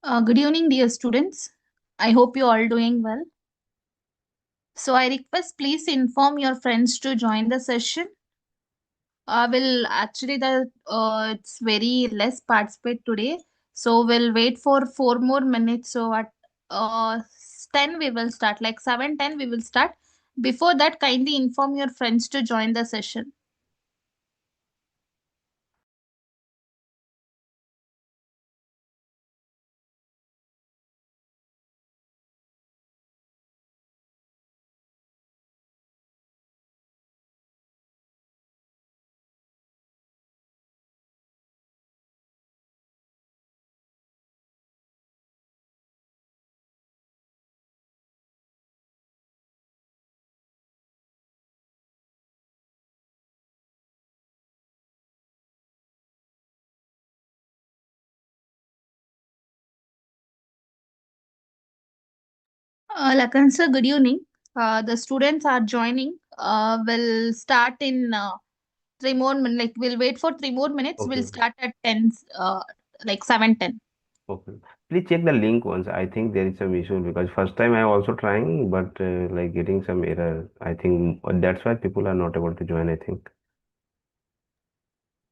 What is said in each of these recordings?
Good evening, dear students. I hope you all doing well. So I request please inform your friends to join the session. Will actually the it's very less participate today, so we'll wait for 4 more minutes. So at 10 we will start, like 7:10 we will start. Before that, kindly inform your friends to join the session. Lakan sir, good evening. The students are joining. Will start in 3 more minutes. Like we'll wait for 3 more minutes. We'll Okay, start at 10, like 7:10. okay. Please check the link once. I think there is some issue because first time I also trying, but like getting some error. I think that's why people are not able to join, I think.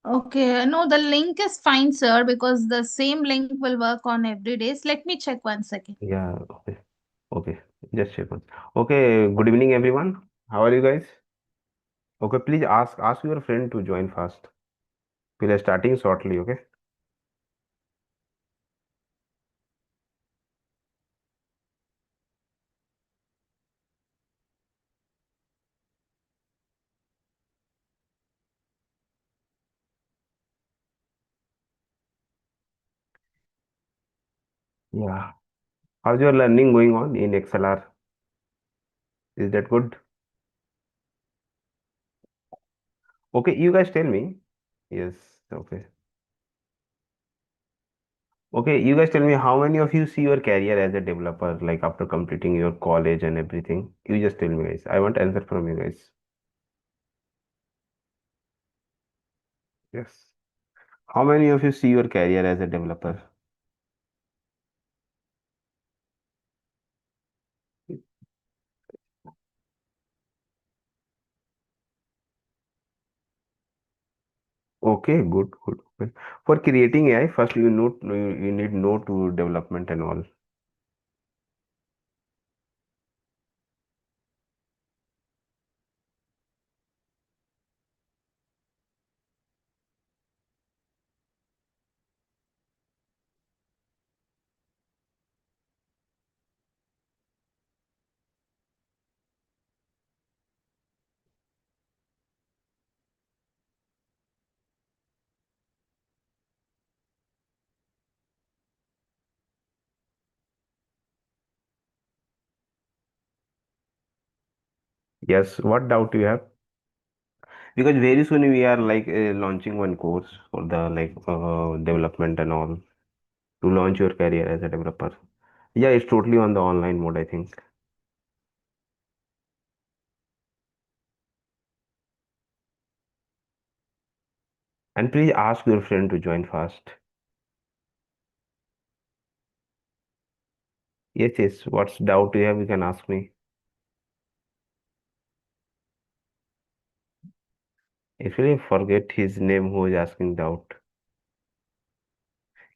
Okay, no, the link is fine, sir, because the same link will work on every day. So let me check 1 second. Yeah, okay. Okay. Just check once. Okay, good evening everyone. How are you guys? Okay, please ask your friend to join fast. We are starting shortly, okay? Yeah. How's your learning going on in XLR? Is that good? Okay, you guys tell me. Yes, okay. Okay, you guys tell me how many of you see your career as a developer, like after completing your college and everything? You just tell me, guys. I want answer from you guys. Yes. How many of you see your career as a developer? Okay, good, good. Okay. For creating AI, first you need know to development and all. Yes, what doubt you have? Because very soon we are like launching one course for the like development and all to launch your career as a developer. Yeah, it's totally on the online mode, I think. And please ask your friend to join fast. Yes, yes. What's doubt you have, you can ask me. Actually, forget his name who is asking doubt.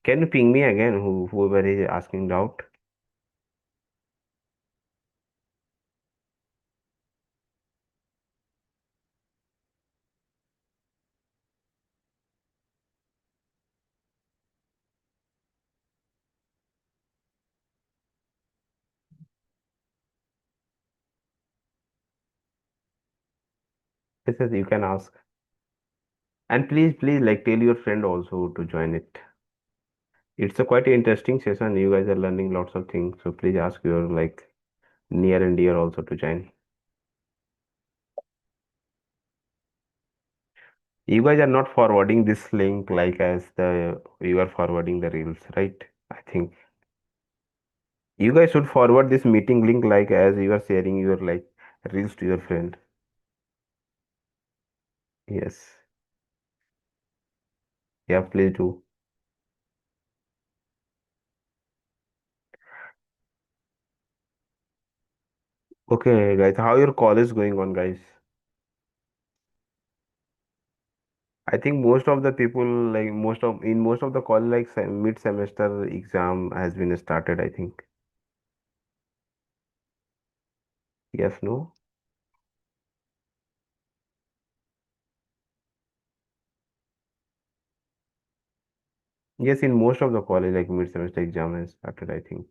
Can you ping me again whoever is asking doubt? Yes, yes, you can ask. And please like tell your friend also to join it. It's a quite interesting session. You guys are learning lots of things. So please ask your like near and dear also to join. You guys are not forwarding this link like as the you are forwarding the reels, right? I think you guys should forward this meeting link like as you are sharing your like reels to your friend. Yes. Yeah, please do. Okay, guys, how your college going on, guys? I think most of the people, like most of the college, like mid semester exam has been started, I think. Yes, no? Yes, in most of the college, like mid semester exam has started, I think.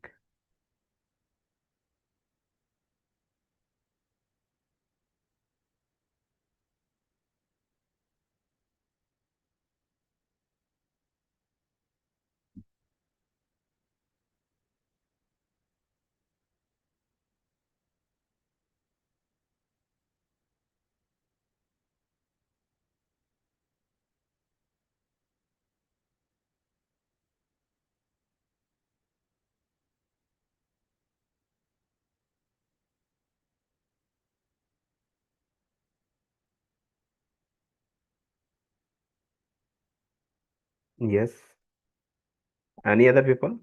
Yes. Any other people?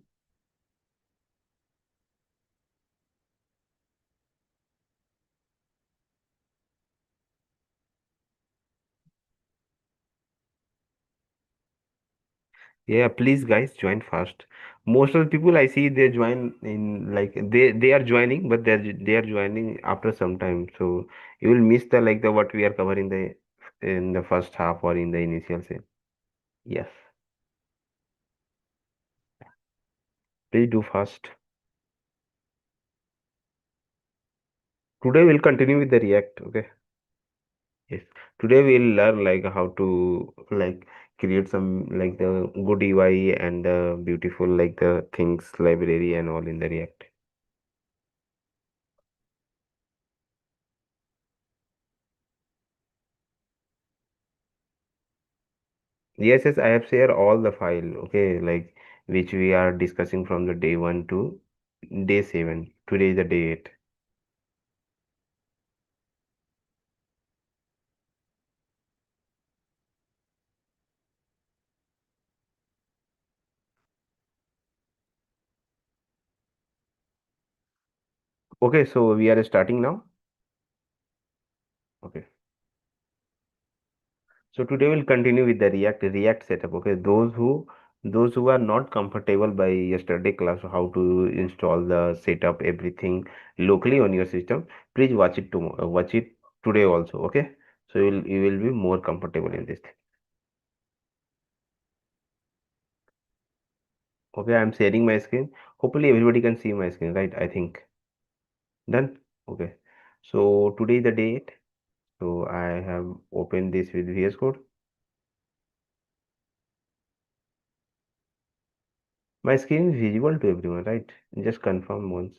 Yeah, please guys join fast. Most of the people I see they join in like they are joining, but they are joining after some time. So you will miss the like the what we are covering the in the first half or in the initial scene. Yes, please do fast. Today we'll continue with the React. Okay. Yes. Today we'll learn like how to like create some like the good UI and beautiful like the things library and all in the React. Yes, yes, I have shared all the file, okay, like which we are discussing from the day 1 to day 7. Today is the day 8. Okay, so we are starting now. Okay. So today we'll continue with the React setup. Okay, those who are not comfortable by yesterday class how to install the setup everything locally on your system, please watch it tomorrow. Watch it today also. Okay, so you will be more comfortable in this thing. Okay, I'm sharing my screen. Hopefully everybody can see my screen, right? I think done. Okay. So today is the date. So I have opened this with VS Code. My screen is visible to everyone, right? Just confirm once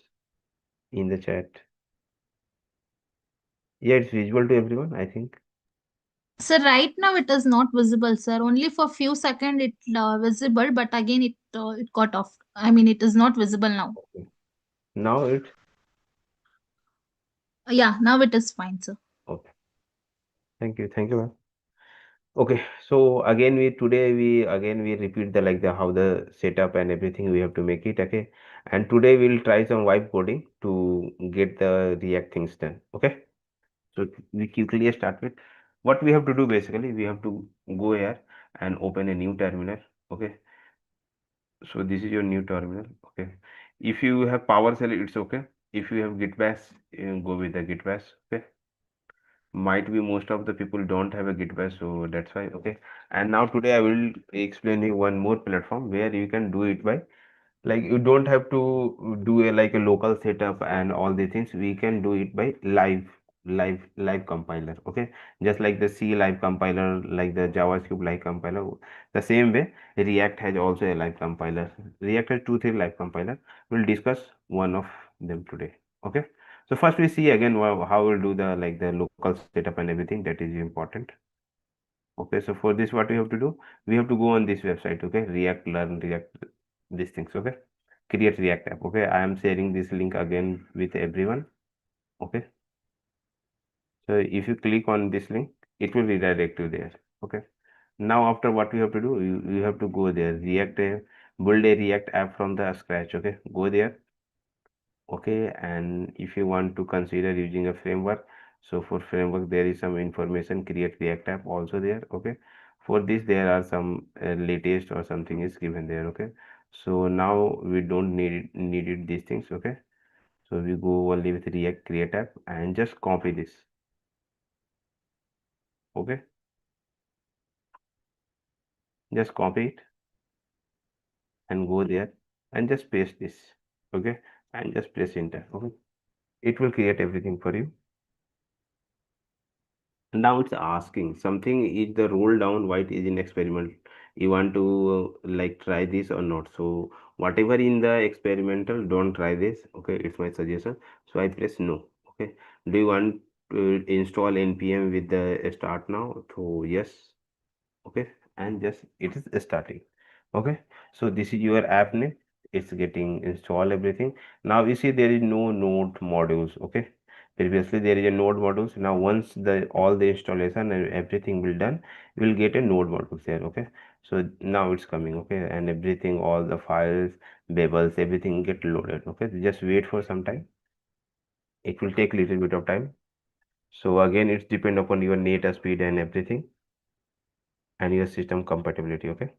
in the chat. Yeah, it's visible to everyone, I think. So right now it is not visible, sir. Only for few seconds it visible, but again it got off. I mean, it is not visible now. Okay. Now it's Yeah, now it is fine, sir. okay. Thank you. Thank you, ma'am. Okay. So again, we repeat the like the how the setup and everything we have to make it. Okay. And today we'll try some vibe coding to get the React things done. Okay. So we quickly start with what we have to do basically. We have to go here and open a new terminal. Okay. So this is your new terminal. Okay. If you have PowerShell, it's okay. If you have Git Bash, go with the Git Bash. Okay. Might be most of the people don't have a Git Bash, so that's why. Okay. And now today I will explain you one more platform where you can do it by like you don't have to do a like a local setup and all the things. We can do it by live compiler. Okay, just like the C live compiler, like the JavaScript live compiler, the same way React has also a live compiler. React has two three live compiler. We'll discuss one of them today. Okay, so first we see again how we'll do the like the local setup and everything that is important. Okay, so for this, what we have to do, we have to go on this website. Okay, React, learn React, these things. Okay, create React app. Okay, I am sharing this link again with everyone. Okay, so if you click on this link, it will redirect you there. Okay, now after what we have to do, you have to go there, build a React app from the scratch. Okay, go there. Okay, and if you want to consider using a framework, so for framework there is some information, create React app also there. Okay, for this there are some latest or something is given there. Okay, so now we don't needed these things. Okay, so we go only with React create app and just copy this. Okay, just copy it and go there and just paste this. Okay, and just press enter. Okay, it will create everything for you. Now it's asking something is the roll down white is in experiment. You want to like try this or not? So whatever in the experimental, don't try this. Okay, it's my suggestion. So I press no. Okay. Do you want to install npm with the start now? So yes. Okay, and just it is starting. Okay, so this is your app name. It's getting install everything. Now you see there is no node modules. Okay, previously there is a node modules. Now once the all the installation and everything will done, you will get a node modules there. Okay, so now it's coming. Okay, and everything, all the files, bubbles, everything get loaded. Okay, so just wait for some time. It will take little bit of time. So again it's depend upon your net speed and everything and your system compatibility. Okay.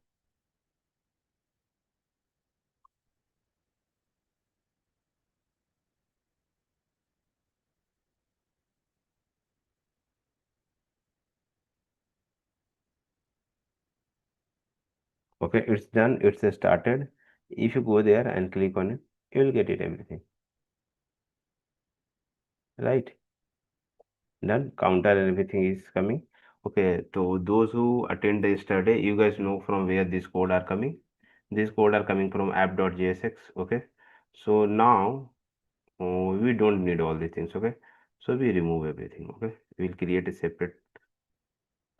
Okay, it's done, it's started. If you go there and click on it, you will get it everything. Right? Done. Counter and everything is coming. Okay, so those who attend the study, you guys know from where this code are coming. This code are coming from app.jsx. Okay. So now we don't need all these things. Okay. So we remove everything. Okay. We'll create a separate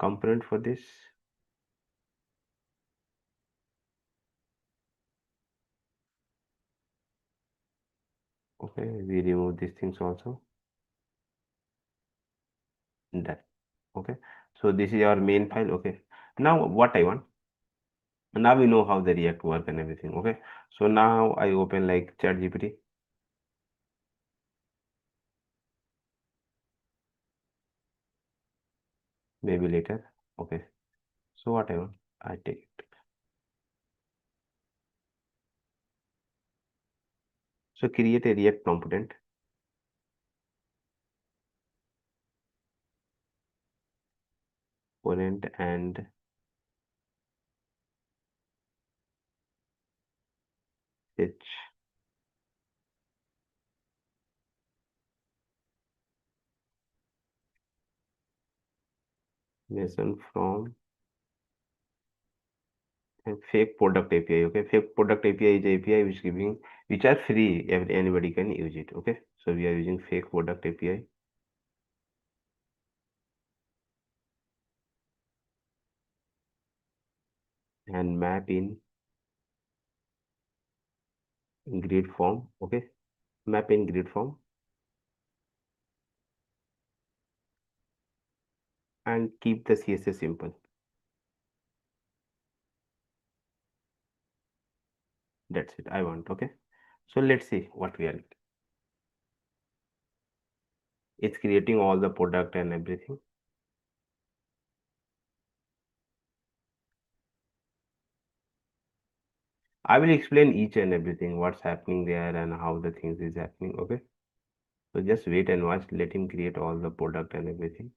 component for this. Okay. We remove these things also. Done. Okay, so this is our main file. Okay, now what I want, now we know how the react work and everything. Okay, so now I open like chat gpt, maybe later. Okay, so what I want, I take it. So create a react component and fetch method from a fake product api. Okay, fake product api is api which giving, which are free, anybody can use it. Okay, so we are using fake product api and map in grid form. Okay, map in grid form and keep the css simple. That's it I want. Okay, so let's see what we are. It's creating all the product and everything. I will explain each and everything what's happening there and how the things is happening. Okay, so just wait and watch, let him create all the product and everything.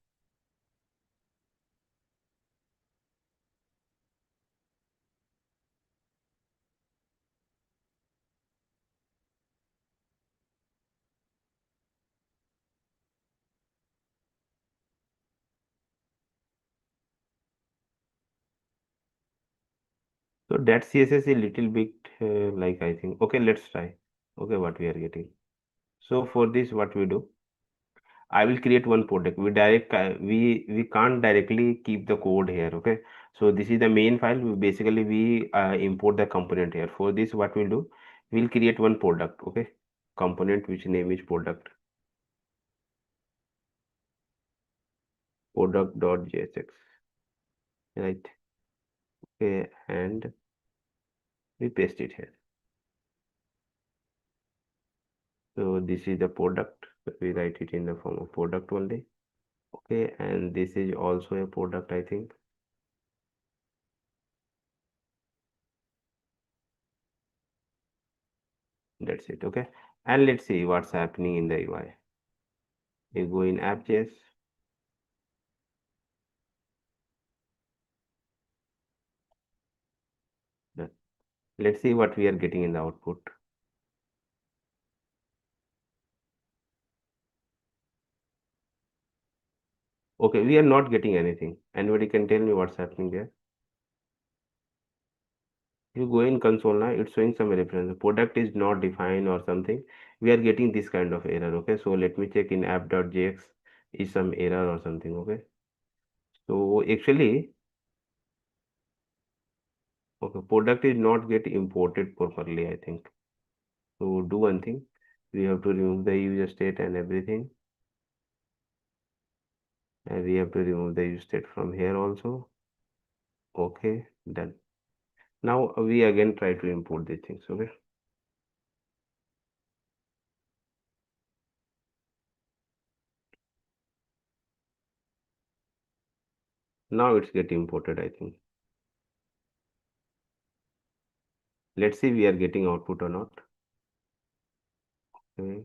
So that css is a little bit like I think. Okay, let's try. Okay, what we are getting. So for this what we do, I will create one product. We can't directly keep the code here. Okay, so this is the main file. Basically, we import the component here. For this, what we'll do, we'll create one product. Okay, component which name is product.jsx. Right. Okay, and we paste it here. So this is the product. So we write it in the form of product only. Okay, and this is also a product, I think. That's it. Okay, and let's see what's happening in the UI. You go in app.js. Let's see what we are getting in the output. Okay, we are not getting anything. Anybody can tell me what's happening there? You go in console now, it's showing some reference. Product is not defined or something. We are getting this kind of error. Okay, so let me check in app.js is some error or something. Okay, so actually, okay, product is not get imported properly, I think. So do one thing. We have to remove the user state and everything, and we have to remove the user state from here also. Okay, done. Now we again try to import these things. Okay, now it's getting imported, I think. Let's see we are getting output or not. Okay.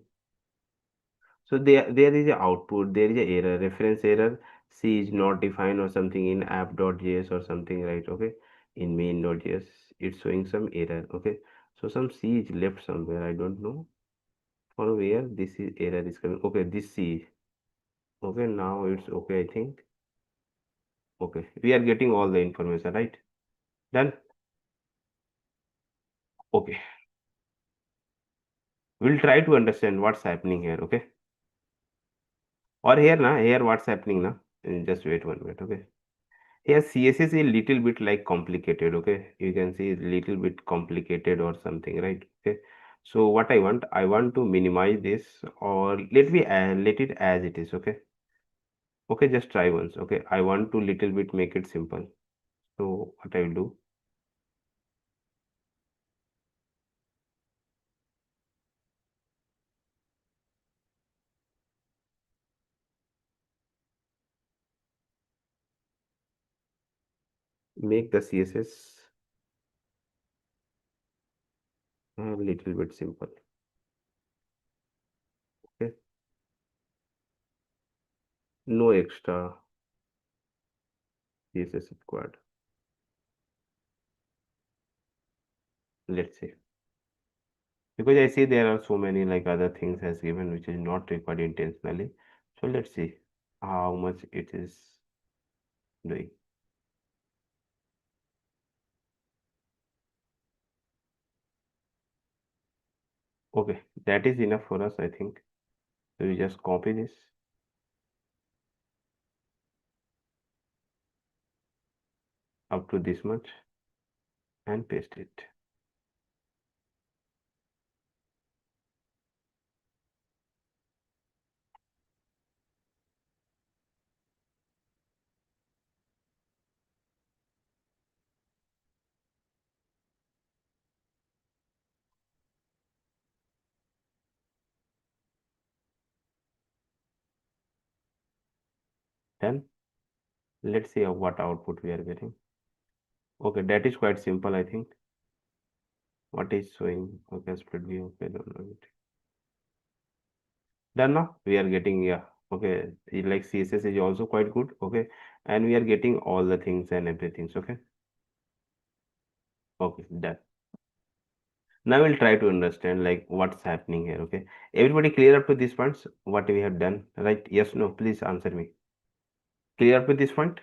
So there is a output, there is a error, reference error. C is not defined or something in app.js or something, right? Okay. In main.js, it's showing some error. Okay. So some C is left somewhere. I don't know for where this is error is coming. Okay, this C. Okay, now it's okay, I think. Okay. We are getting all the information, right? Done. Okay. We'll try to understand what's happening here. Okay. Or here na, here what's happening na. Just wait one minute. Okay. Yeah, CSS is a little bit like complicated, okay? You can see it's a little bit complicated or something, right? Okay. So what I want to minimize this or let it as it is, okay? Okay, just try once, okay? I want to little bit make it simple. So what I will do, make the CSS a little bit simple, okay? No extra CSS required. Let's see. Because I see there are so many like other things as given which is not required intentionally. So let's see how much it is doing. Okay, that is enough for us, I think. So we just copy this up to this much and paste it. Then let's see what output we are getting. Okay, that is quite simple, I think. What is showing? Okay, split view. Okay, don't know it. Done now. We are getting, yeah. Okay, like CSS is also quite good. Okay, and we are getting all the things and everything. Okay, okay, done. Now we'll try to understand like what's happening here. Okay, everybody clear up to these points? What we have done, right? Yes, no, please answer me. Clear up with this point?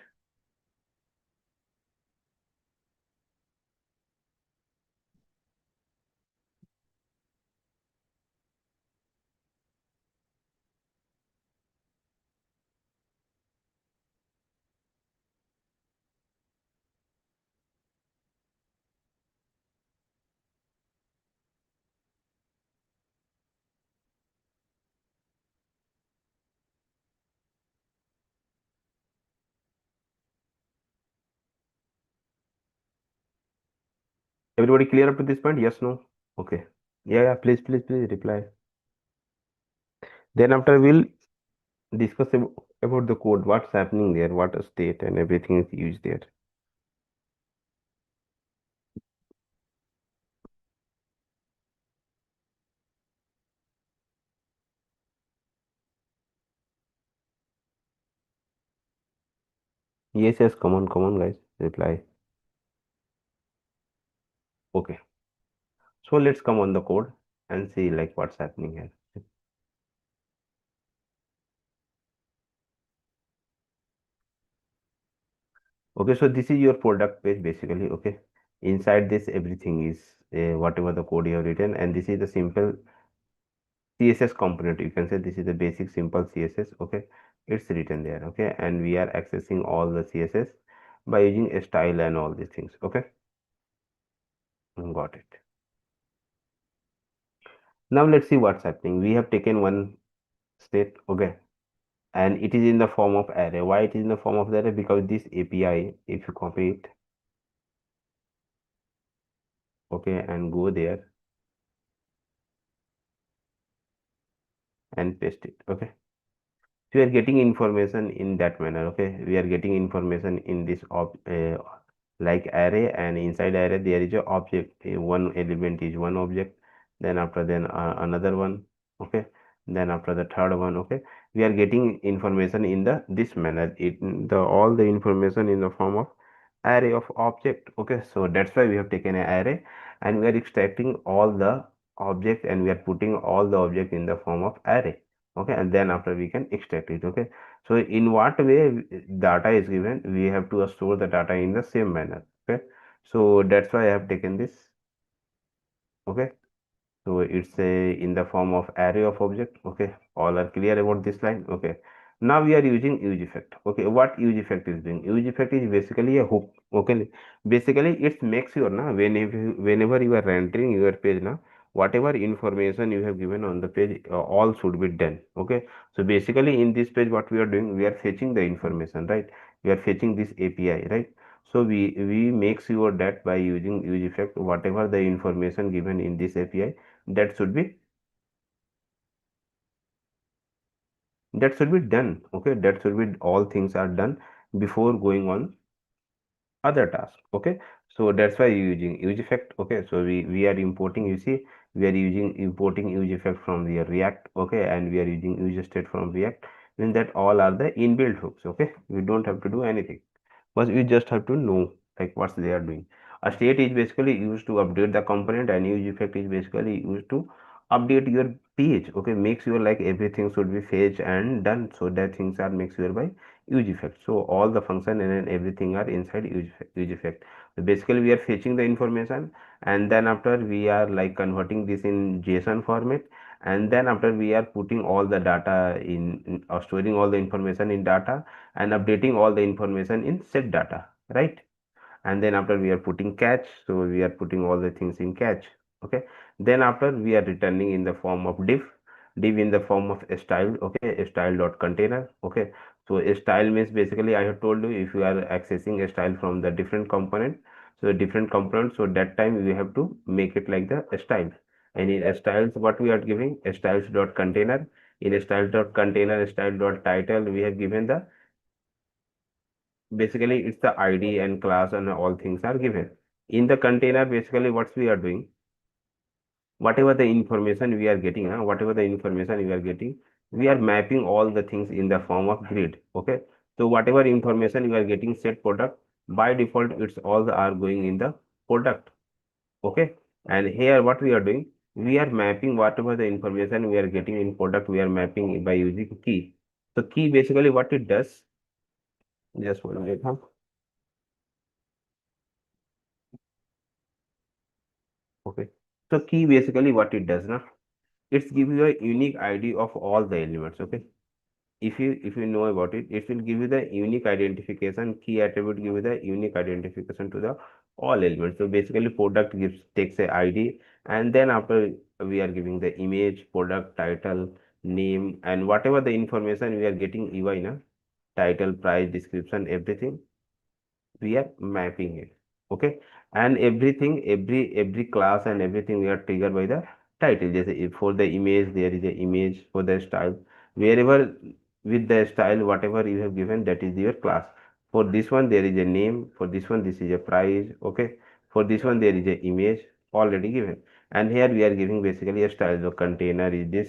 Everybody clear up to this point? Yes, no? Okay. Yeah, yeah, please, please, please reply. Then after we'll discuss about the code, what's happening there, what state and everything is used there. Yes, yes, come on, guys, reply. Okay, so let's come on the code and see like what's happening here. Okay, so this is your product page basically. Okay, inside this everything is whatever the code you have written, and this is the simple CSS component. You can say this is the basic simple CSS. Okay, it's written there. Okay, and we are accessing all the CSS by using a style and all these things. Okay, got it. Now let's see what's happening. We have taken one state. Okay, and it is in the form of array. Why it is in the form of the array? Because this API, if you copy it, okay, and go there and paste it. Okay, so we are getting information in that manner. Okay, we are getting information in this like array, and inside array there is a object. One element is one object, then after then another one. Okay, then after the third one. Okay, we are getting information in the this manner. The all the information in the form of array of object. Okay, so that's why we have taken an array, and we are extracting all the object, and we are putting all the object in the form of array. Okay, and then after we can extract it. Okay, so in what way data is given, we have to store the data in the same manner. Okay, so that's why I have taken this. Okay, so it's a in the form of array of object. Okay, all are clear about this line. Okay, now we are using use effect. Okay, what use effect is doing? Use effect is basically a hook. Okay, basically it makes sure na whenever you are rendering your page na, whatever information you have given on the page, all should be done. Okay, so basically in this page what we are doing, we are fetching the information, right? We are fetching this API, right? So we make sure that by using use effect, whatever the information given in this API, that should be done. Okay, that should be all things are done before going on other task. Okay, so that's why using use effect. Okay, so we are importing, you see, we are using importing use effect from the React. Okay, and we are using use state from React, then that all are the inbuilt hooks. Okay, we don't have to do anything, but we just have to know like what they are doing. A state is basically used to update the component, and use effect is basically used to update your page. Okay, make sure like everything should be fetched and done, so that things are make sure by use effect. So all the function and then everything are inside use effect. So basically we are fetching the information, and then after we are like converting this in JSON format, and then after we are putting all the data or storing all the information in data, and updating all the information in set data, right? And then after we are putting catch, so we are putting all the things in catch. Okay, then after we are returning in the form of div in the form of a style. Okay, a style dot container. Okay, so a style means basically I have told you, if you are accessing a style from the different component, so different component, so that time we have to make it like the style. And in a styles, what we are giving, a styles dot container. In a style dot container, style dot title, we have given the basically it's the id and class, and all things are given in the container. Basically what we are doing, whatever the information we are getting, whatever the information we are getting, we are mapping all the things in the form of grid. Okay, so whatever information you are getting set product, by default it's all are going in the product. Okay, and here what we are doing, we are mapping whatever the information we are getting in product, we are mapping by using key. So key basically what it does, just one minute, huh? Okay, so key basically what it does now, it's give you a unique ID of all the elements. Okay, if you know about it, it will give you the unique identification. Key attribute give you the unique identification to the all elements. So basically product gives takes a ID, and then after we are giving the image, product title, name, and whatever the information we are getting UI na, title, price, description, everything we are mapping it. Okay, and everything, every class and everything we are triggered by the title. Just if for the image, there is a image. For the style, wherever with the style, whatever you have given, that is your class. For this one, there is a name. For this one, this is a price. Okay. For this one, there is a image already given. And here we are giving basically a style. The container is this.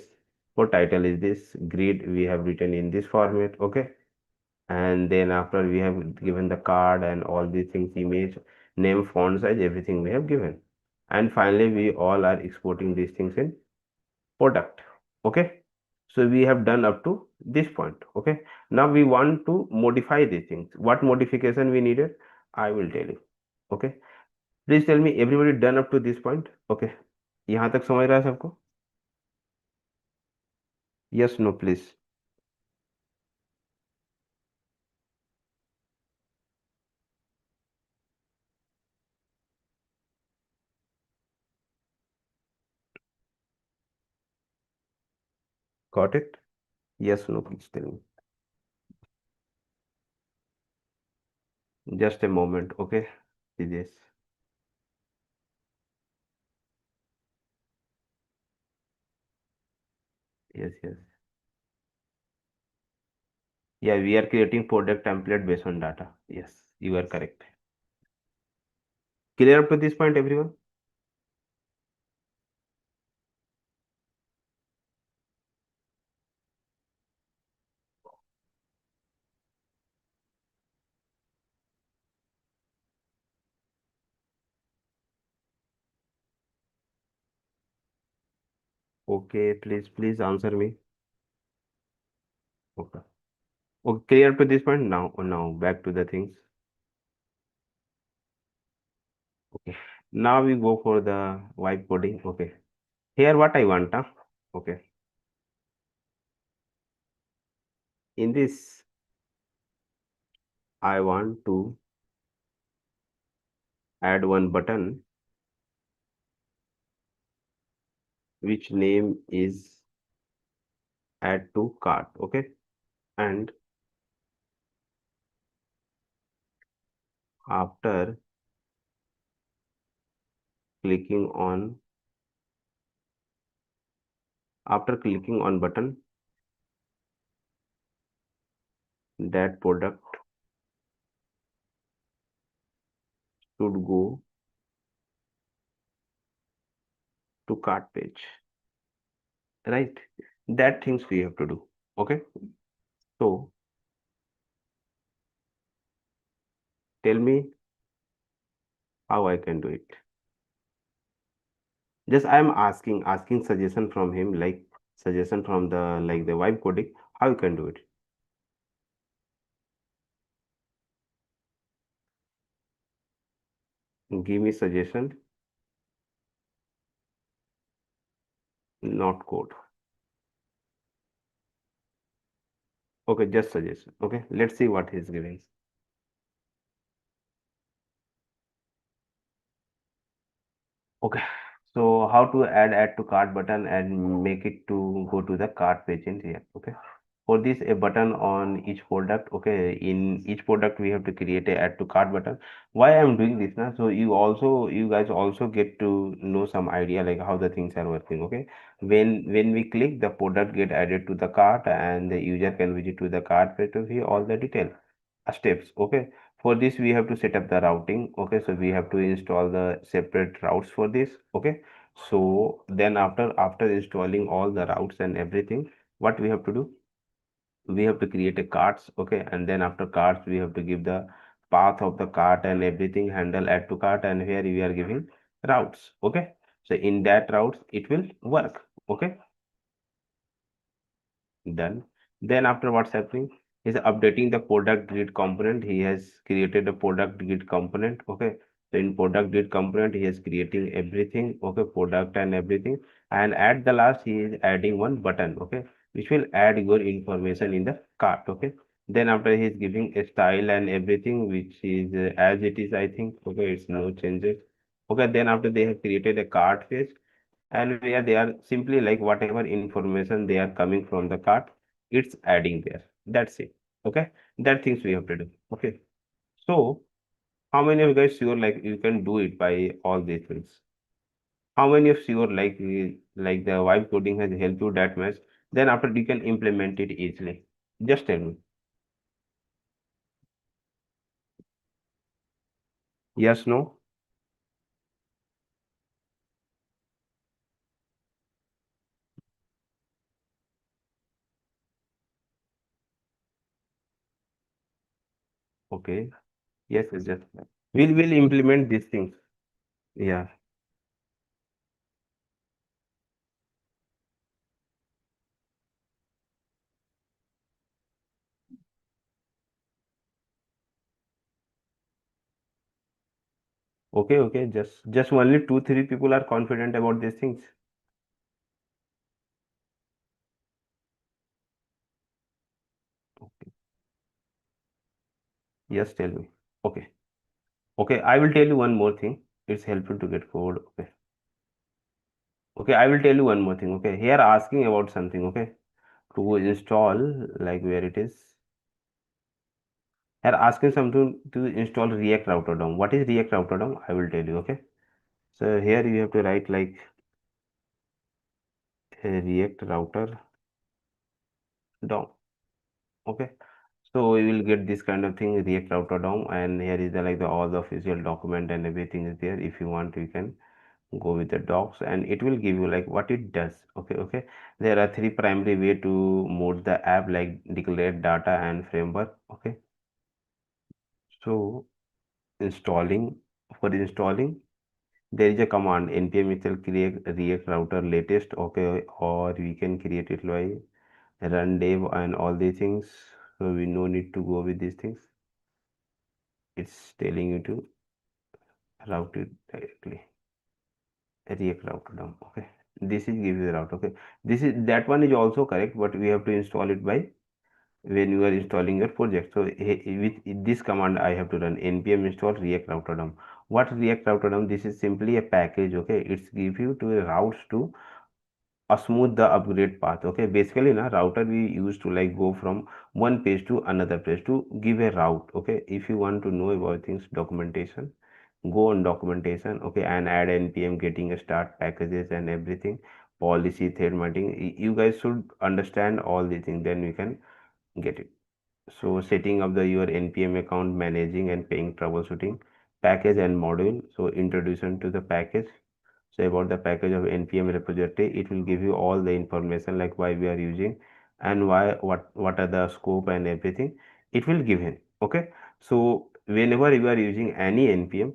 For title is this. Grid we have written in this format. Okay. And then after we have given the card and all these things, image, name, font size, everything we have given. And finally we all are exporting these things in product. Okay, so we have done up to this point. Okay, now we want to modify these things. What modification we needed, I will tell you. Okay, please tell me, everybody done up to this point? Okay, यहाँ तक समझ रहा है सबको? Yes, no, please. Got it? Yes, no, please tell me. Just a moment. Okay, yes. Yes, yes. Yeah, we are creating product template based on data. Yes, you are correct. Clear up to this point, everyone? Okay, please answer me. Okay. Okay, clear up to this point. Now back to the things. Okay. Now we go for the vibe coding. Okay. Here what I want, huh? Okay. In this, I want to add one button which name is add to cart. Okay. And after clicking on button, that product should go to cart page. Right? That things we have to do. Okay. So tell me how I can do it. Just I am asking suggestion from him, like suggestion from the like the vibe coding, how you can do it. Give me suggestion, not code. Okay, just suggestion. Okay, let's see what he's giving. Okay, so how to add to cart button and make it to go to the cart page in here. Okay, for this a button on each product. Okay, in each product we have to create a add to cart button. Why I'm doing this now? So you guys also get to know some idea like how the things are working. Okay, when we click, the product get added to the cart and the user can visit to the cart page to see all the detail steps. Okay, for this we have to set up the routing. Okay, so we have to install the separate routes for this. Okay, so then after installing all the routes and everything, what we have to do, we have to create a carts. Okay, and then after carts we have to give the path of the cart and everything, handle add to cart, and here we are giving routes. Okay, so in that routes it will work. Okay, done. Then after what's happening is updating the product grid component. He has created a product grid component. Okay, so in product grid component he is creating everything. Okay, product and everything, and at the last he is adding one button. Okay, which will add your information in the cart. Okay, then after he is giving a style and everything which is as it is, I think. Okay, it's no changes. Okay, then after they have created a cart page, and where they are simply like whatever information they are coming from the cart, it's adding there. That's it. Okay, that things we have to do. Okay, so how many of you guys sure like you can do it by all these things? How many of you like the vibe coding has helped you that much? Then after you can implement it easily. Just tell me. Yes, no? Okay. Yes, yes, yes. We'll implement these things. Yeah. Okay, okay. Just only two, three people are confident about these things. Okay. Yes, tell me. Okay. Okay, I will tell you one more thing. It's helpful to get code. Okay. Okay, I will tell you one more thing. Okay. Here asking about something. Okay. To install, like where it is. Here asking something to install React Router DOM. What is React Router DOM? I will tell you. Okay. So here you have to write like React Router DOM. Okay. So we will get this kind of thing, React Router DOM, and here is the like the all the official document and everything is there. If you want, you can go with the docs, and it will give you like what it does. Okay, okay. There are three primary way to mode the app, like declare data and framework. Okay. So installing for installing, there is a command npm install create React Router latest. Okay, or we can create it by run dev and all these things. So we no need to go with these things. It's telling you to route it directly. React router down. Okay. This is give you the route. Okay. This is that one is also correct, but we have to install it by when you are installing your project. So with this command, I have to run npm install React router down. What React router down? This is simply a package. Okay. It's give you to routes to smooth the upgrade path. Okay, basically na router we use to like go from one page to another page to give a route. Okay, if you want to know about things documentation, go on documentation. Okay, and add npm getting a start packages and everything, policy thread matching. You guys should understand all these things, then we can get it. So setting up the your npm account, managing and paying, troubleshooting package and module. So introduction to the package. So about the package of npm repository, it will give you all the information like why we are using and why, what are the scope and everything. It will give him. Okay. So whenever you are using any npm,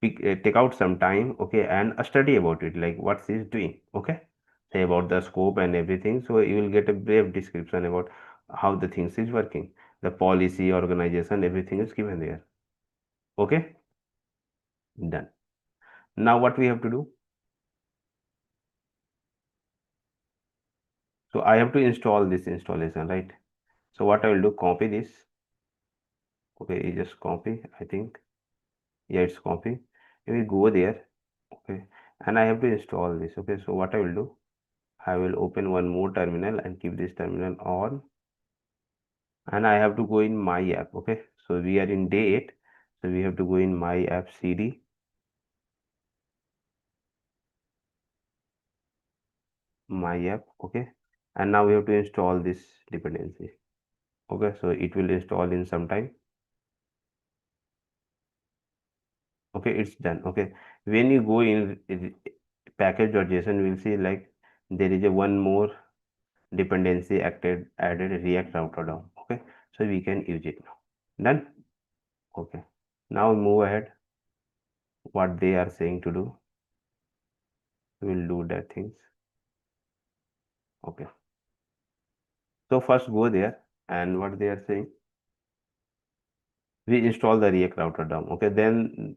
take out some time. Okay, and study about it, like what is doing. Okay, say about the scope and everything, so you will get a brief description about how the things is working, the policy, organization, everything is given there. Okay, done. Now what we have to do? So I have to install this installation, right? So what I will do, copy this. Okay, you just copy, I think. Yeah, it's copy. You will go there. Okay, and I have to install this. Okay, so what I will do, I will open one more terminal and keep this terminal on, and I have to go in my app. Okay, so we are in day 8, so we have to go in my app cd, my app. Okay, and now we have to install this dependency. Okay, so it will install in some time. Okay, it's done. Okay, when you go in package.json, we'll see like there is a one more dependency added React router down. Okay, so we can use it now. Done. Okay, now move ahead. What they are saying to do, we'll do that things. Okay, so first go there, and what they are saying, we install the React router DOM. Okay, then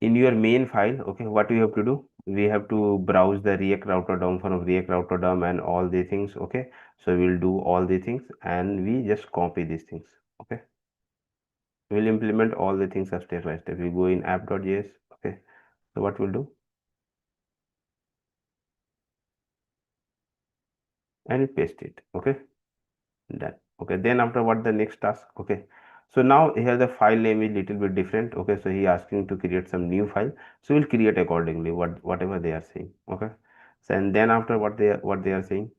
in your main file, okay, what we have to do, we have to browse the React router DOM from React router DOM and all the things. Okay, so we'll do all the things and we just copy these things. Okay, we'll implement all the things step by step. We go in app.js. Okay, so what we'll do, and paste it. Okay, done. Okay, then after, what the next task? Okay, So now here the file name is little bit different. Okay, so he asking to create some new file. So we'll create accordingly whatever they are saying. Okay. So and then after what they are saying,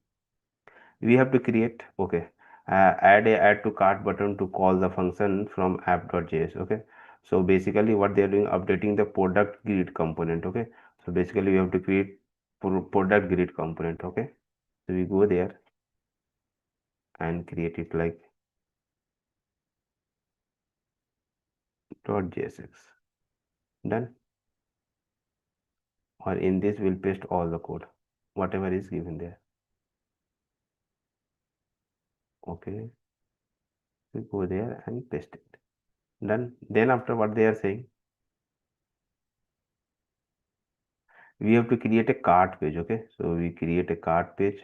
we have to create, okay, add a add to cart button to call the function from app.js. Okay, so basically what they are doing, updating the product grid component. Okay, so basically we have to create product grid component. Okay, so we go there and create it like .jsx. Done. Or in this we'll paste all the code whatever is given there. Okay, we go there and paste it. Done. Then after what they are saying, we have to create a cart page. Okay, so we create a cart page.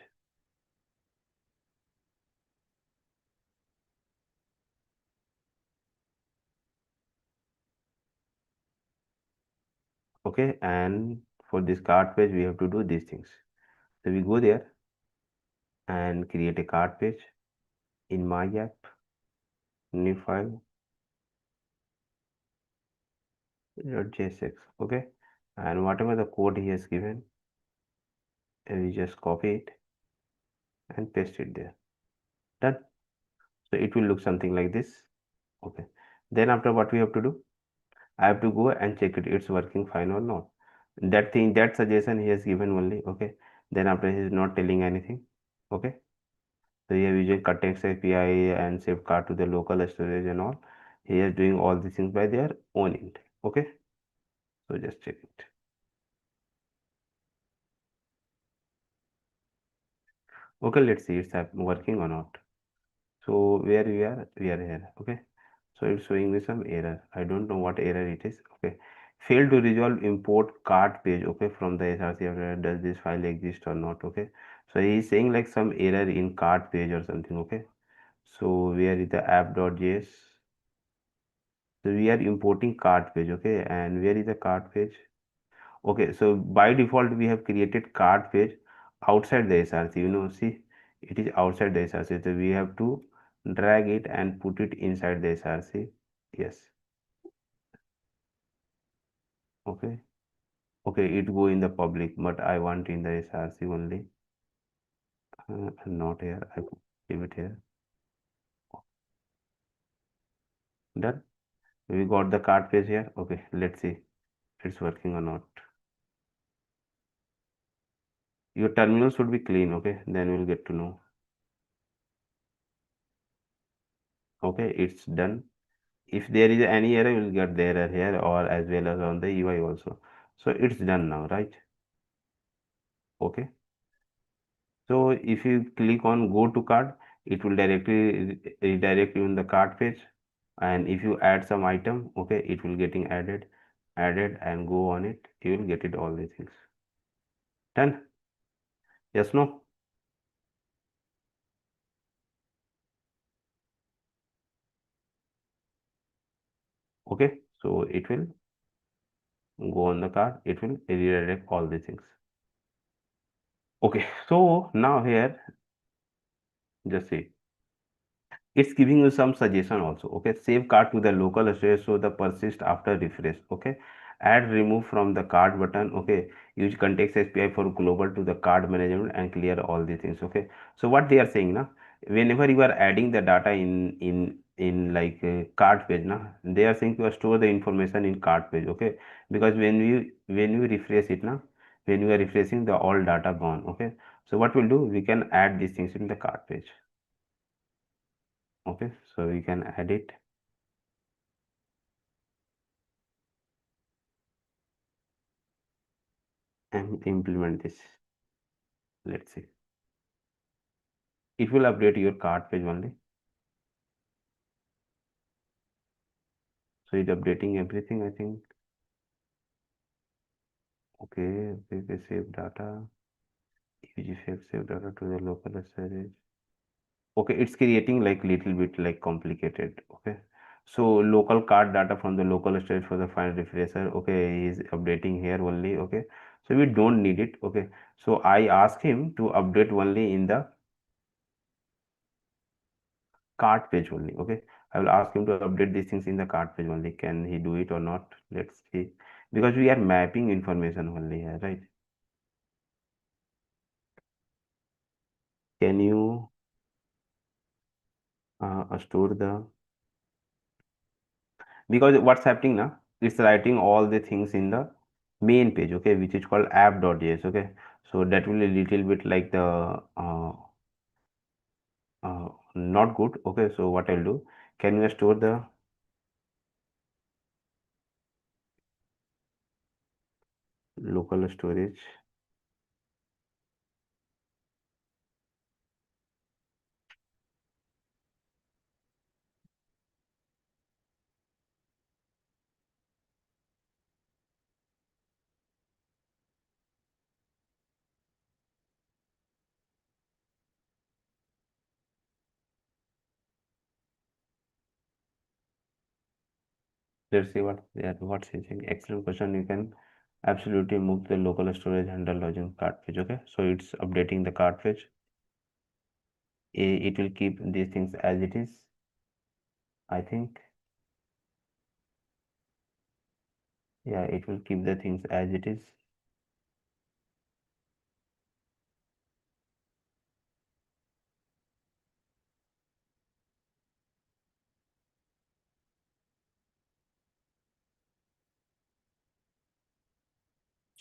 Okay, and for this cart page we have to do these things. So we go there and create a cart page in my app, new file .jsx. Okay, and whatever the code he has given, we just copy it and paste it there. Done. So it will look something like this. Okay, then after what we have to do, I have to go and check it's working fine or not. That thing, that suggestion he has given only. Okay, then after he is not telling anything. Okay, so we are using context API and safeguard to the local storage and all. He is doing all these things by their own end. Okay, so just check it. Okay, let's see it's working or not. So where we are here. Okay, so it's showing me some error. I don't know what error it is. Okay, fail to resolve import cart page. Okay, from the SRC. Does this file exist or not? Okay, so he is saying like some error in cart page or something. Okay, so where is the app.js? So we are importing cart page. Okay, and where is the cart page? Okay, so by default we have created cart page outside the SRC. See, it is outside the SRC. So we have to drag it and put it inside the SRC. Yes. Okay. Okay, it go in the public, but I want in the SRC only. Not here. I give it here. Done. We got the cart page here. Okay, let's see it's working or not. Your terminal should be clean. Okay, then we'll get to know. Okay, it's done. If there is any error, you will get the error here or as well as on the UI also. So it's done now, right? Okay. So if you click on go to cart, it will directly redirect you in the cart page. And if you add some item, okay, it will getting added and go on it. You will get it all these things. Done? Yes, no? Okay. So it will go on the cart. It will redirect all these things. Okay. So now here, just see. It's giving you some suggestion also. Okay, save card to the local storage so the persist after refresh. Okay, add remove from the card button. Okay, use context API for global to the card management and clear all these things. Okay, so what they are saying now, whenever you are adding the data in like card page now, they are saying to store the information in card page. Okay, because when you refresh it now, when you are refreshing, the all data gone. Okay, so what we'll do, we can add these things in the card page. Okay, so we can add it and implement this. Let's see, it will update your cart page only. So it's updating everything, I think. Okay, okay, save data, use save data to the local storage. Okay, it's creating like little bit like complicated. Okay, so local card data from the local storage for the final refresher. Okay, he is updating here only. Okay, so we don't need it. Okay, so I ask him to update only in the cart page only. Okay, I will ask him to update these things in the cart page only. Can he do it or not? Let's see, because we are mapping information only here, right? Can you store the, because what's happening now, it's writing all the things in the main page, okay, which is called app.js. Okay, so that will a little bit like the not good. Okay, so what I'll do, can you store the local storage? Let's see what, yeah, what's he saying. Excellent question. You can absolutely move the local storage handle login cart page. Okay, so it's updating the cart page. It will keep these things as it is, I think. Yeah, it will keep the things as it is.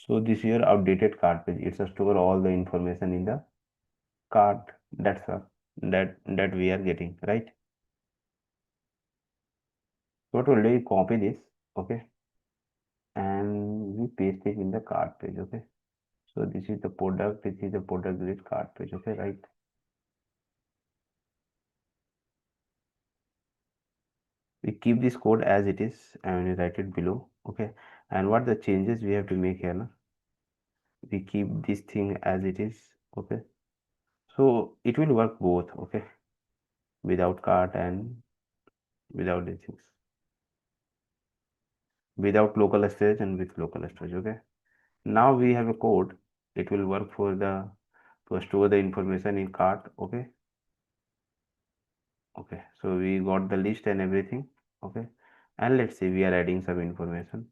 So this is your updated cart page. It's a store all the information in the cart. That's a, that we are getting, right? So what we'll do, copy this, okay, and we paste it in the cart page, okay. So this is the product, this is the product grid cart page, okay, right? We keep this code as it is and we write it below, okay. And what the changes we have to make here, na? We keep this thing as it is, okay. So it will work both, okay, without cart and without these things, without local storage and with local storage, okay. Now we have a code. It will work for the, to store the information in cart, okay. Okay, so we got the list and everything, okay. And let's see, we are adding some information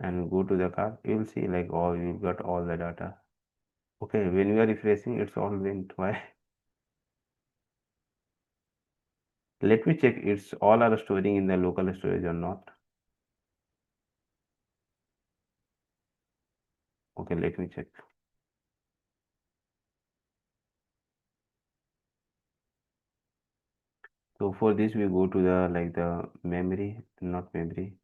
and go to the cart. You will see like, oh, you got all the data. Okay, when you are refreshing, it's all went. Why? Let me check it's all are storing in the local storage or not. Okay, let me check. So for this, we go to the like the memory, not memory,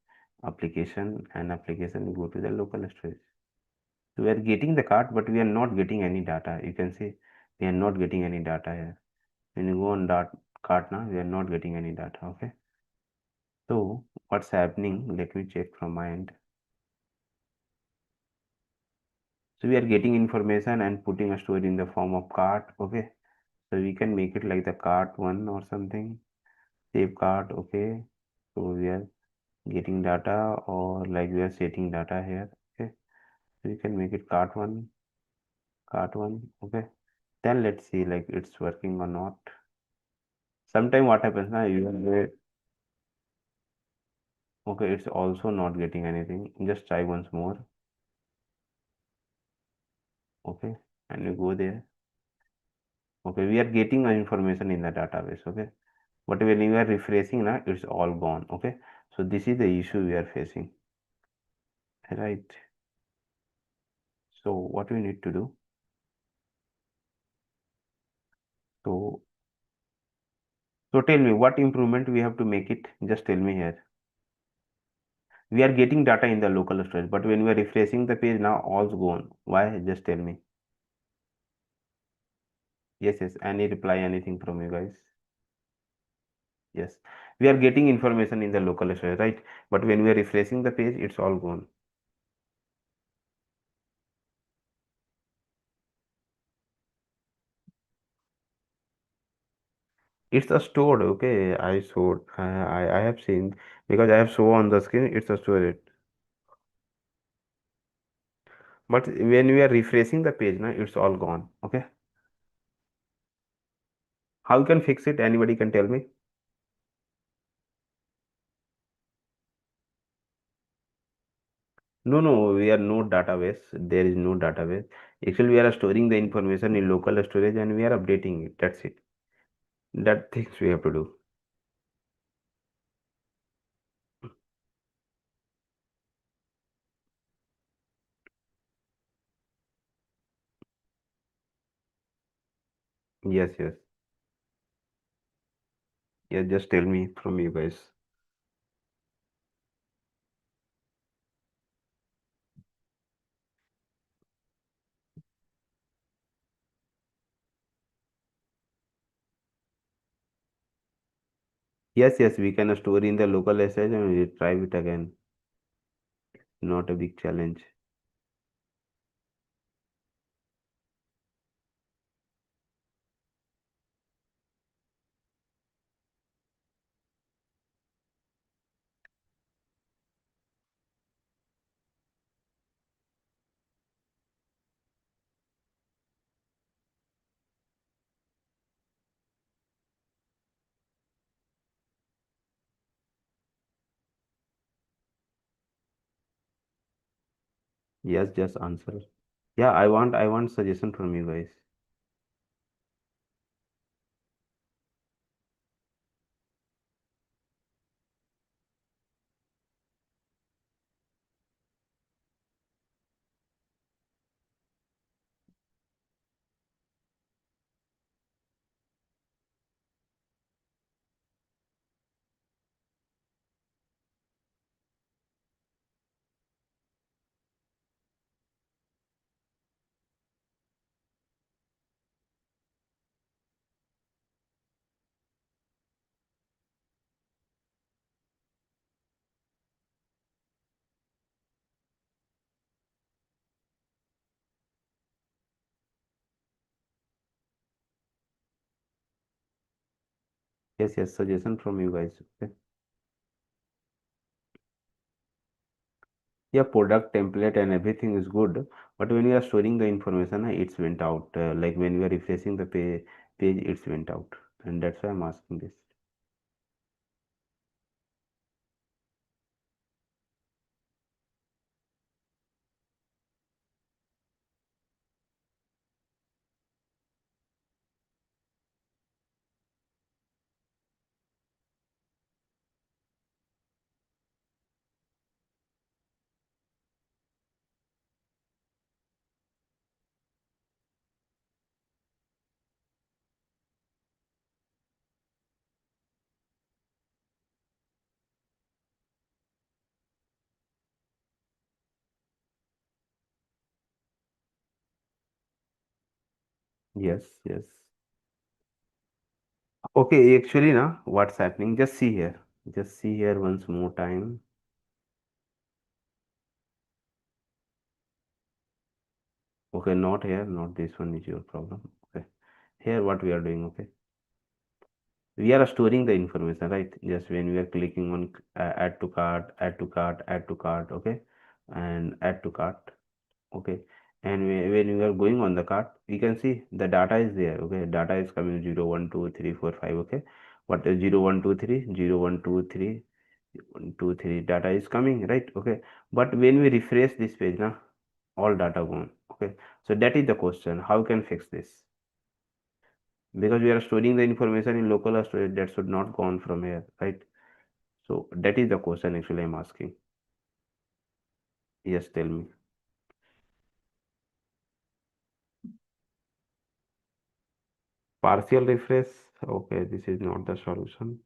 application, and application, we go to the local storage. So we are getting the cart, but we are not getting any data. You can see we are not getting any data here. When you go on dot cart now, we are not getting any data. Okay. So what's happening? Let me check from my end. So we are getting information and putting a story in the form of cart. Okay. So we can make it like the cart one or something. Save cart. Okay. So we are getting data or like we are setting data here. Okay. So we can make it cart one, cart one. Okay. Then let's see like it's working or not. Sometime what happens now, you are, okay, it's also not getting anything. Just try once more. Okay, and you go there. Okay, we are getting information in the database. Okay, but when you are refreshing now, it's all gone. Okay, so this is the issue we are facing, right? So what we need to do? So so tell me what improvement we have to make it. Just tell me here. We are getting data in the local storage, but when we are refreshing the page now, all's gone. Why? Just tell me. Yes, yes. Any reply, anything from you guys? Yes, we are getting information in the local storage, right? But when we are refreshing the page, it's all gone. It's a stored, okay. I showed, I have seen, because I have shown on the screen. It's a storage. But when we are refreshing the page, now it's all gone. Okay. How you can fix it? Anybody can tell me? No, no, we are no database. There is no database. Actually, we are storing the information in local storage and we are updating it. That's it. That things we have to do. Yes, yes. Yeah, just tell me from you guys. Yes, yes, we can store in the local SH and we try it again. Not a big challenge. Yes, just answer. Yeah, I want suggestion from you guys. Yes, yes, suggestion from you guys. Okay. Yeah, product template and everything is good, but when you are storing the information, it's went out. Like when you are refreshing the page, it's went out, and that's why I'm asking this. Yes, yes. Okay, actually, now what's happening? Just see here. Just see here once more time. Okay, not here, not this one is your problem. Okay, here what we are doing. Okay, we are storing the information, right? Just when we are clicking on add to cart, add to cart, add to cart. Okay, and add to cart. Okay, and when we are going on the cart, we can see the data is there. Okay, data is coming 0 1 2 3 4 5. Okay, what is 0 1 2 3 0 1 2 3 1 2 3 data is coming, right? Okay, but when we refresh this page now, all data gone. Okay, so that is the question, how can fix this? Because we are storing the information in local storage, that should not go on from here, right? So that is the question actually I'm asking. Yes, tell me. Partial refresh. Okay, this is not the solution.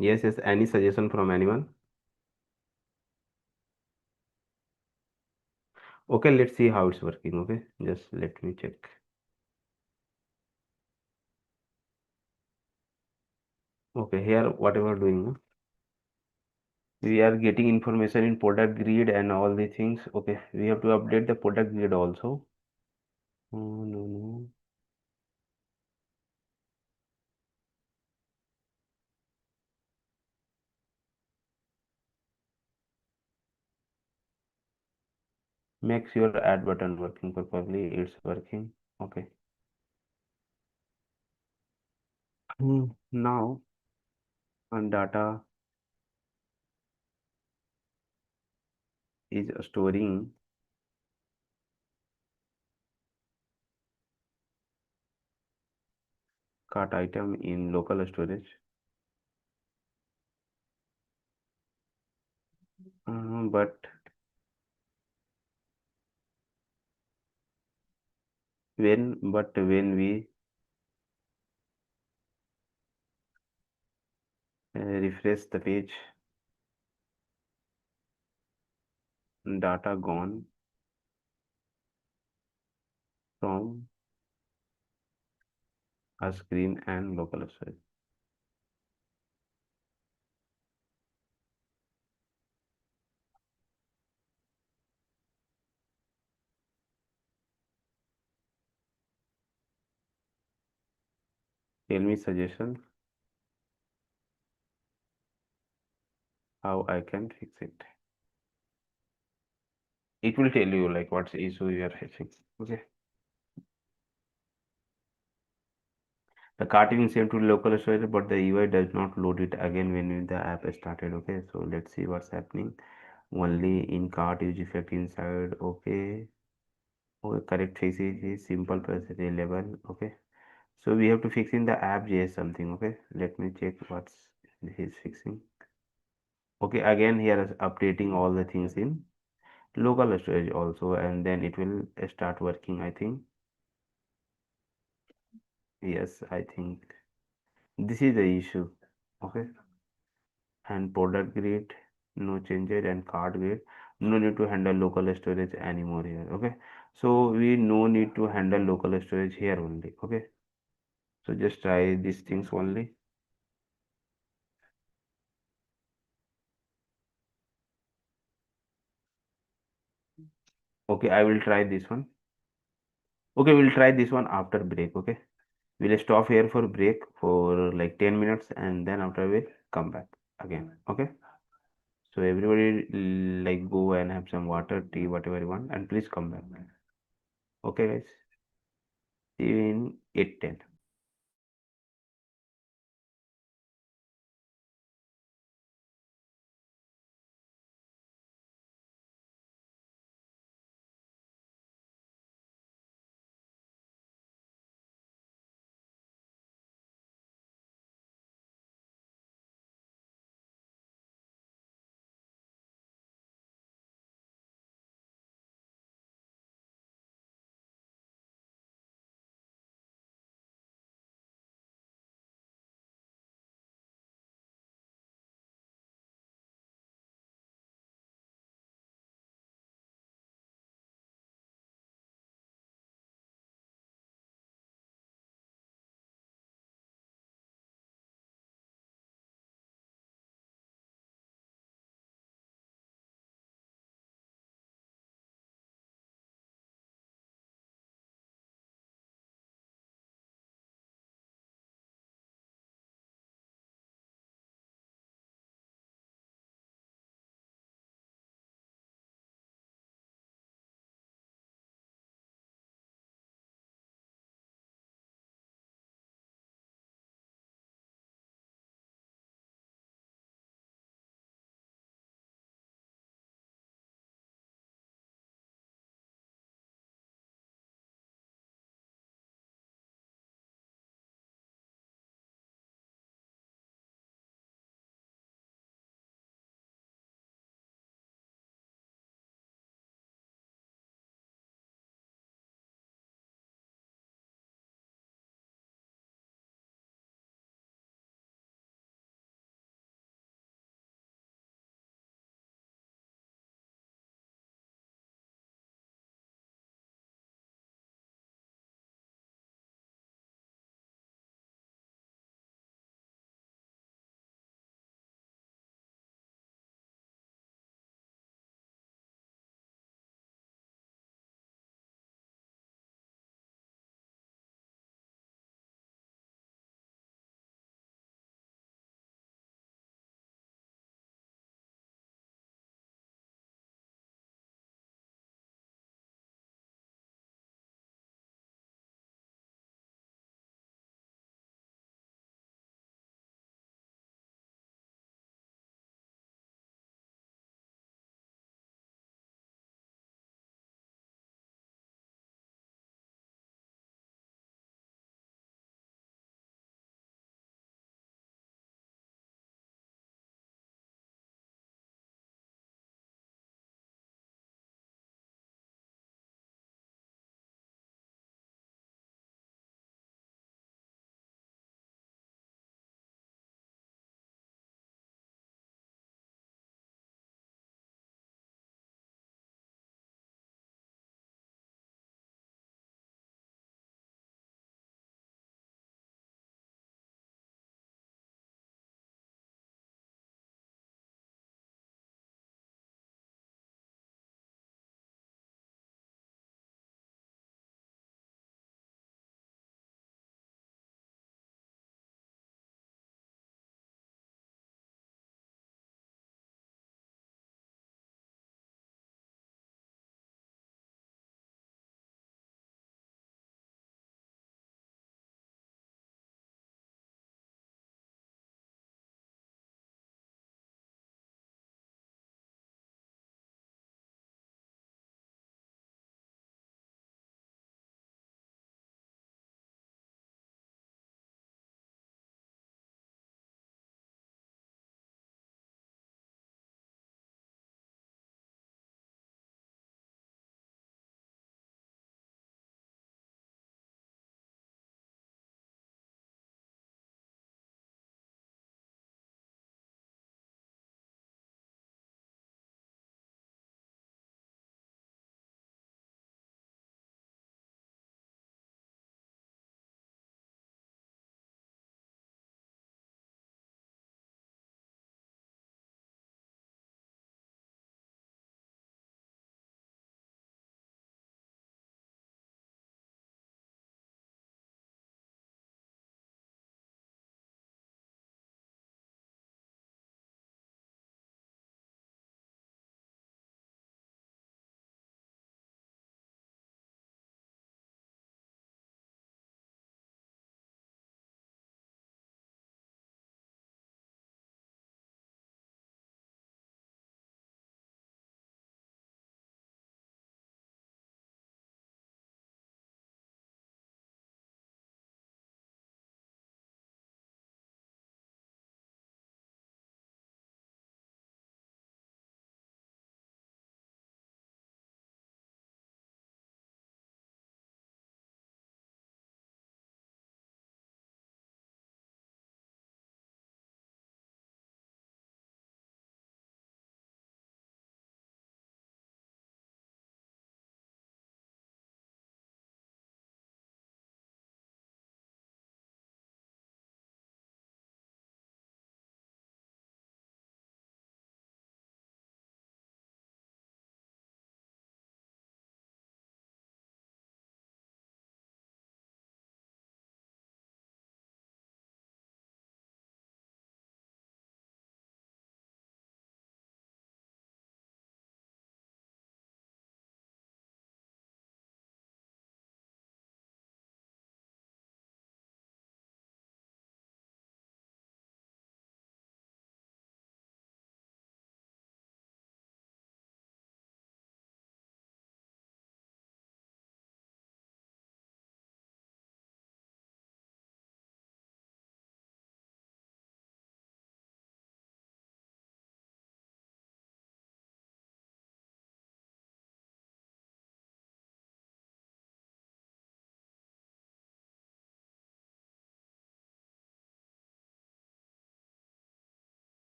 Yes, yes, any suggestion from anyone? Okay, let's see how it's working. Okay, just let me check. Okay, here whatever doing, no? We are getting information in product grid and all the things. Okay, we have to update the product grid also. Oh, no, no. Make sure add button working properly. It's working. Okay. Now on data is storing cart item in local storage. But when we refresh the page, data gone from a screen and local storage. Tell me suggestion how I can fix it. It will tell you like what's the issue you are facing. Okay. The cart is saved to local storage, but the UI does not load it again when the app is started. Okay, so let's see what's happening. Only in cart use effect inside. Okay. Okay, correct fix is simple plus reliable. Okay. So we have to fix in the app.js something. Okay. Let me check what's he's fixing. Okay, again here is updating all the things in local storage also, and then it will start working, I think. Yes, I think this is the issue. Okay. And product grid, no changes, and card grid, no need to handle local storage anymore here. Okay. So we no need to handle local storage here only. Okay. So just try these things only. Okay, I will try this one. Okay, we'll try this one after break. Okay. We'll stop here for break for like 10 minutes, and then after we'll come back again. Okay. So everybody like go and have some water, tea, whatever you want, and please come back. Okay, guys. See you in 8:10.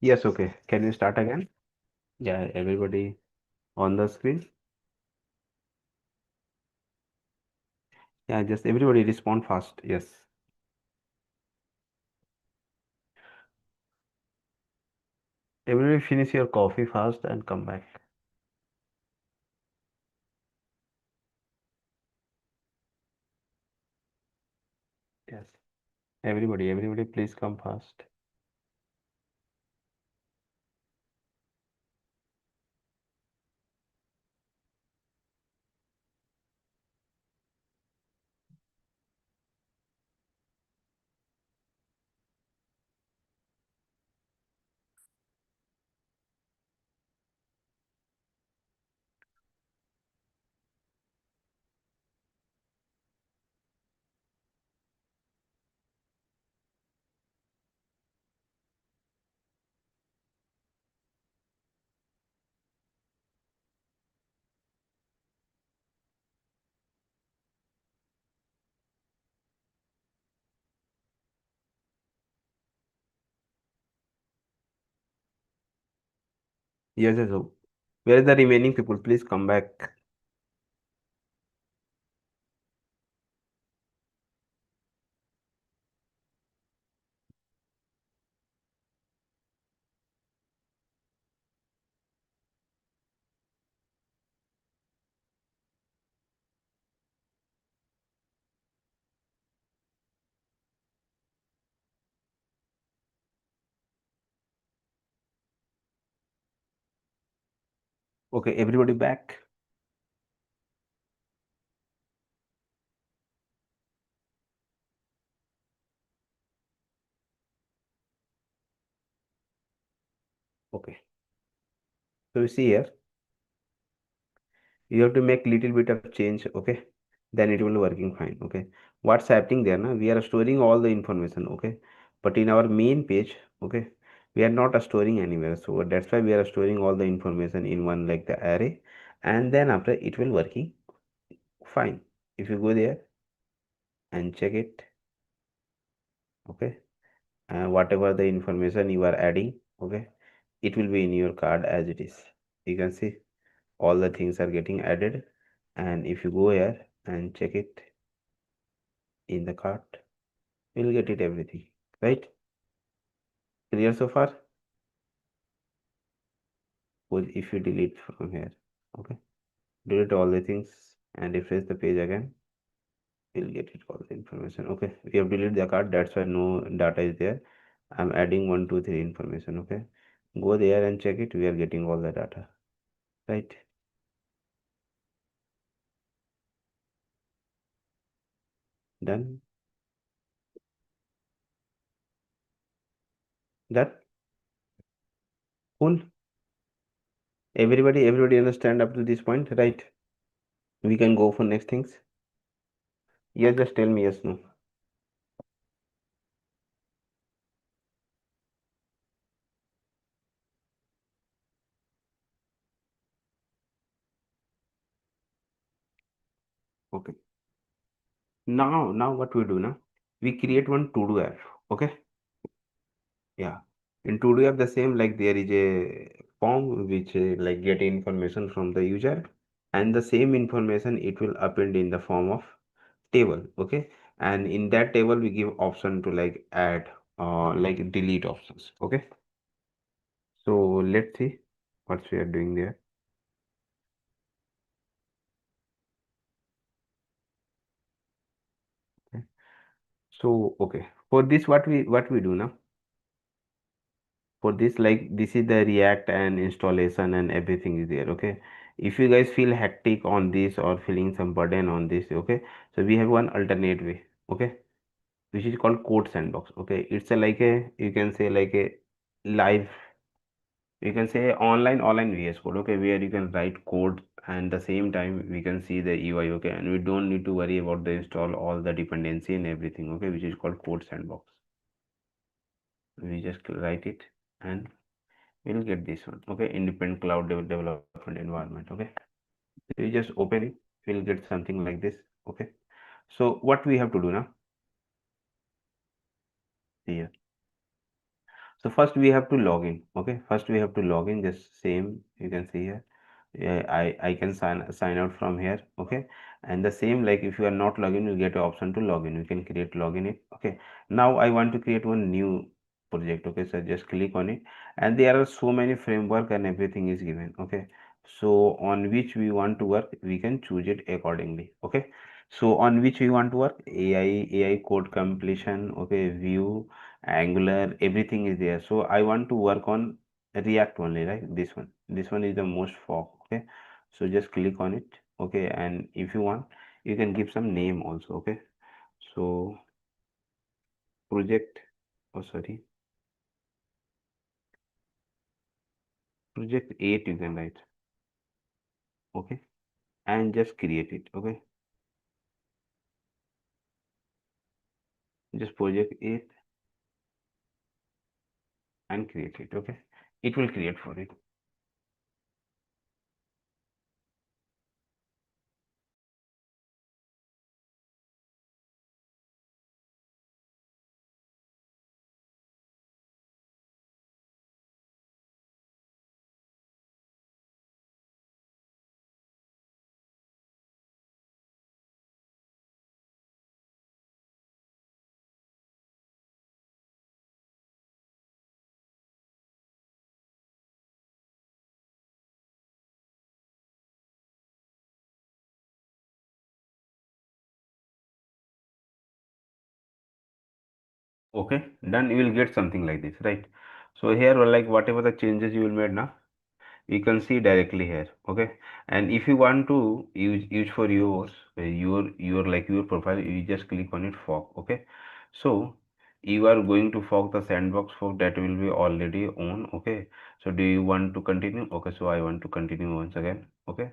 Yes, okay. Can you start again? Yeah, everybody on the screen. Yeah, just everybody respond fast. Yes. Everybody finish your coffee fast and come back. Yes. Everybody, please come fast. Yes, yes. Where are the remaining people? Please come back. Okay, everybody back. Okay. So you see here, you have to make little bit of change. Okay. Then it will working fine. Okay. What's happening there? Now we are storing all the information. Okay. But in our main page, okay, we are not storing anywhere. So that's why we are storing all the information in one like the array, and then after it will working fine. If you go there and check it, okay, and whatever the information you are adding, okay, it will be in your card as it is. You can see all the things are getting added, and if you go here and check it in the cart, you'll get it everything, right? Clear so far? Well, if you delete from here, okay, delete all the things and refresh the page again, you'll get it all the information. Okay, we have deleted the card, that's why no data is there. I'm adding 1 2 3 information. Okay, go there and check it, we are getting all the data, right? Done. That cool. Everybody understand up to this point, right? We can go for next things. Yes, just tell me yes, no. Okay. Now what we do now? We create one to-do app. Okay. Yeah. In to-do app, the same like there is a form which like get information from the user, and the same information it will append in the form of table. Okay. And in that table we give option to like add or like delete options. Okay. So let's see what we are doing there. Okay. So okay. For this what we do now? For this like this is the React and installation and everything is there. Okay, if you guys feel hectic on this or feeling some burden on this, okay, so we have one alternate way. Okay, which is called code sandbox. Okay, it's a like a, you can say like a live, you can say online VS code. Okay, where you can write code and the same time we can see the UI. Okay, and we don't need to worry about the install all the dependency and everything. Okay, which is called code sandbox. We just write it and we'll get this one. Okay, independent cloud development environment. Okay, so you just open it, we'll get something like this. Okay, so what we have to do now here, So first we have to log in. Okay, first we have to log in. Just same you can see here. Yeah, I can sign out from here. Okay, and the same like if you are not login, you get an option to login. You can create login it. Okay, now I want to create one new project. Okay, so just click on it, and there are so many framework and everything is given. Okay, so on which we want to work, we can choose it accordingly. Okay, so on which we want to work, AI code completion. Okay, Vue, Angular, everything is there. So I want to work on React only, right? This one is the most fog. Okay, so just click on it. Okay, and if you want, you can give some name also. Okay, so project, oh sorry, project 8 you can write. Okay, and just create it. Okay, just project 8 and create it. Okay, it will create for it. Okay, then you will get something like this, right? So here, like whatever the changes you will made now, you can see directly here. Okay, and if you want to use for yours, your like your profile, you just click on it fog. Okay, so you are going to fog the sandbox fog that will be already on. Okay, so do you want to continue? Okay, so I want to continue once again. Okay,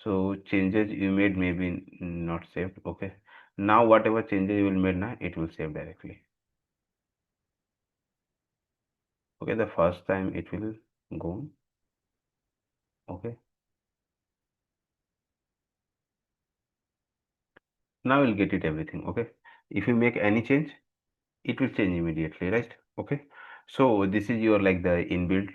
so changes you made maybe not saved. Okay, now whatever changes you will made now, it will save directly. Okay, the first time it will go. Okay, now you'll get it everything. Okay, if you make any change, it will change immediately, right? Okay, so this is your like the inbuilt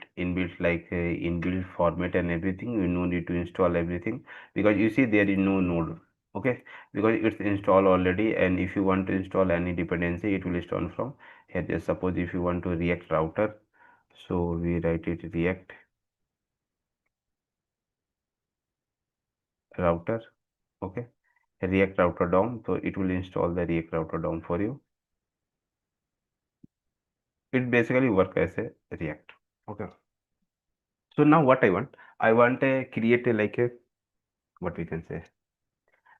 like inbuilt format and everything. You no need to install everything because you see there is no node. Okay, because it's installed already, and if you want to install any dependency, it will install from here. Just suppose if you want to React router, so we write it React router. Okay, React router DOM, so it will install the React router DOM for you. It basically work as a React. Okay, so now what I want a create a like a what we can say,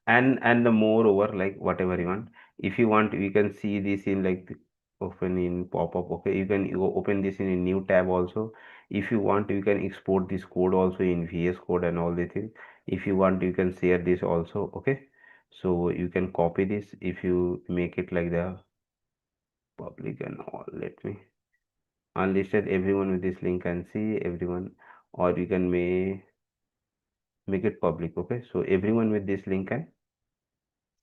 and the moreover like whatever you want. If you want, you can see this in like open in pop-up. Okay, you can open this in a new tab also. If you want, you can export this code also in VS Code and all the things. If you want, you can share this also. Okay, so you can copy this if you make it like the public and all. Let me unlisted, everyone with this link can see everyone, or you can make it public. Okay, so everyone with this link can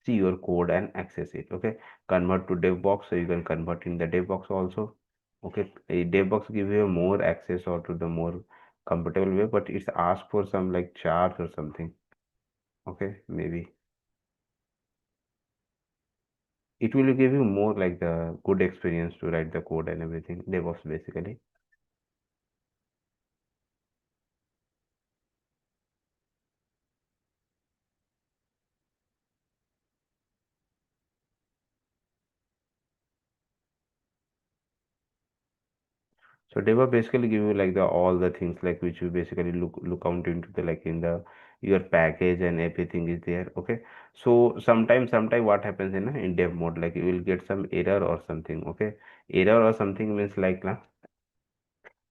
see your code and access it. Okay, convert to dev box, so you can convert in the dev box also. Okay, a dev box give you more access or to the more comfortable way, but it's asked for some like charge or something. Okay, maybe it will give you more like the good experience to write the code and everything. DevOps basically. So they were basically give you like the all the things like which you basically look out into the like in the your package and everything is there. Okay. So sometime what happens in dev mode, like you will get some error or something. Okay. Error or something means like na,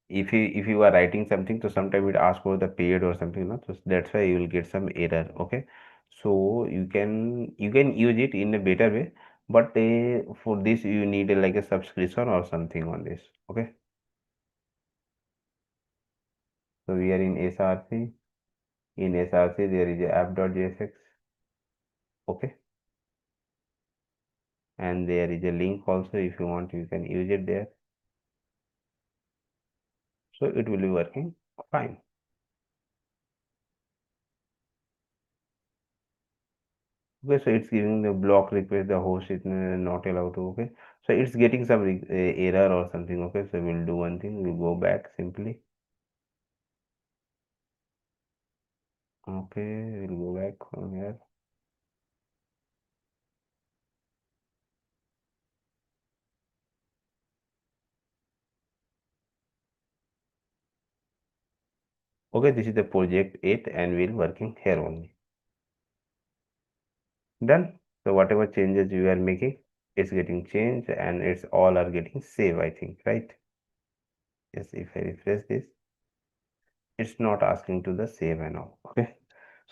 if you are writing something, so sometime it asks for the period or something, no? So that's why you will get some error. Okay. So you can use it in a better way, but for this you need like a subscription or something on this. Okay. So we are in SRC. In SRC, there is a app.jsx. Okay. And there is a link also. If you want, you can use it there. So it will be working fine. Okay, so it's giving the block request, the host is not allowed to. Okay, so it's getting some error or something. Okay, so we'll do one thing, we'll go back simply. Okay, we'll go back from here. Okay, this is the project 8 and we're working here only. Done. So whatever changes you are making, it's getting changed and it's all are getting saved, I think, right? Yes, if I refresh this, it's not asking to the save and all. Okay.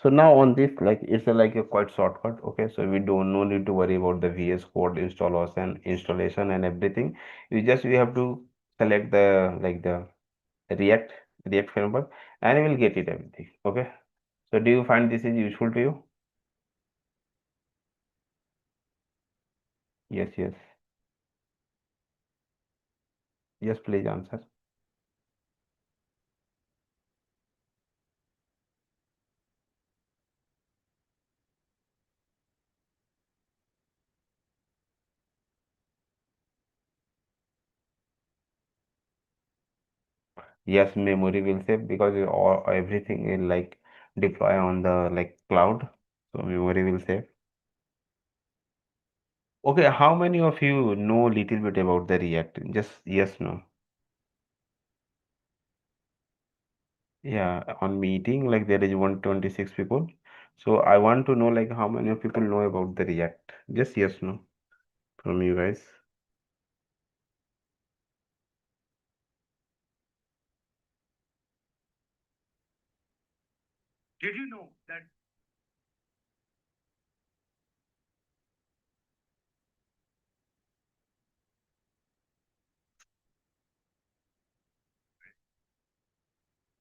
So now on this, like it's like a quite shortcut. Okay, so we don't no need to worry about the VS Code installation and everything. We have to select the like the React React framework and we will get it everything. Okay. So do you find this is useful to you? Yes, yes. Yes, please answer. Yes, memory will save because all everything is like deploy on the like cloud. So memory will save. Okay, how many of you know little bit about the React? Just yes, no. Yeah, on meeting like there is 126 people. So I want to know like how many of people know about the React? Just yes, no from you guys. Did you know that?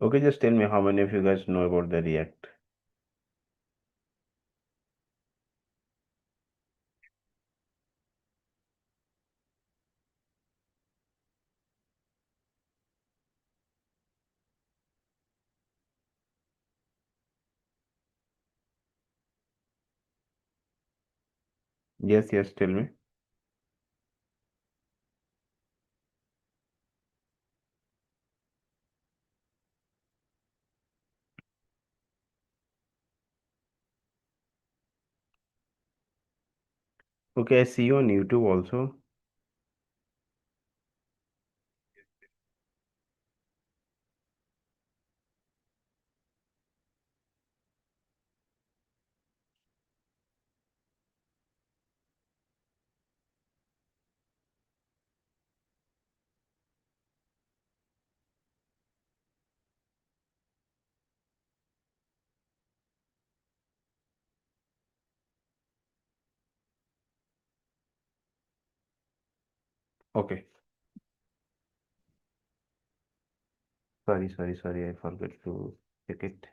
Okay, just tell me how many of you guys know about the React? Yes, yes, tell me. Okay, I see you on YouTube also. Okay. Sorry, sorry, sorry. I forgot to check it.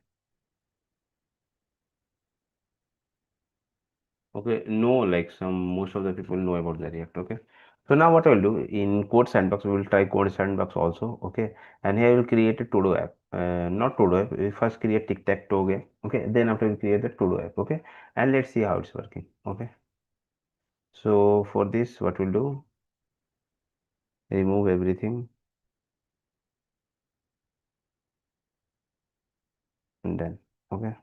Okay, no, like some most of the people know about the React. Okay, so now what I will do in Code Sandbox, we will try Code Sandbox also. Okay, and here I will create a to-do app. Not to-do app. We first create tic-tac-toe game. Okay, then after we create the to-do app. Okay, and let's see how it's working. Okay, so for this, what we'll do, remove everything and then okay,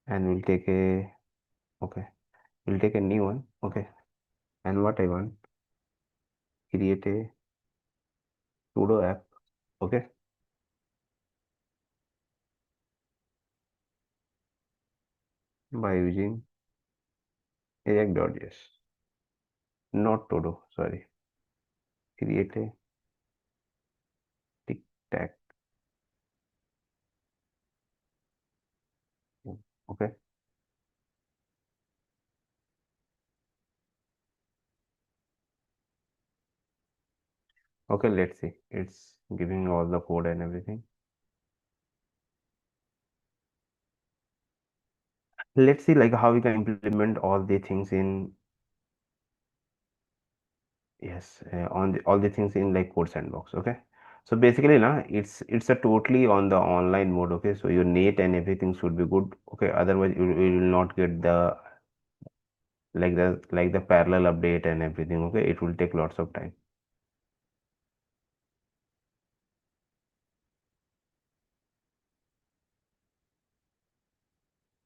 and we'll take a okay, we'll take a new one. Okay, and what I want, create a to-do app. Okay, by using React.js. Not to do, sorry. Create a tic tac. Okay. Okay, let's see. It's giving all the code and everything. Let's see like how we can implement all the things in yes, on all the things in like code sandbox. Okay, so basically now it's a totally on the online mode. Okay, so your net and everything should be good. Okay, otherwise you will not get the like the parallel update and everything. Okay, it will take lots of time.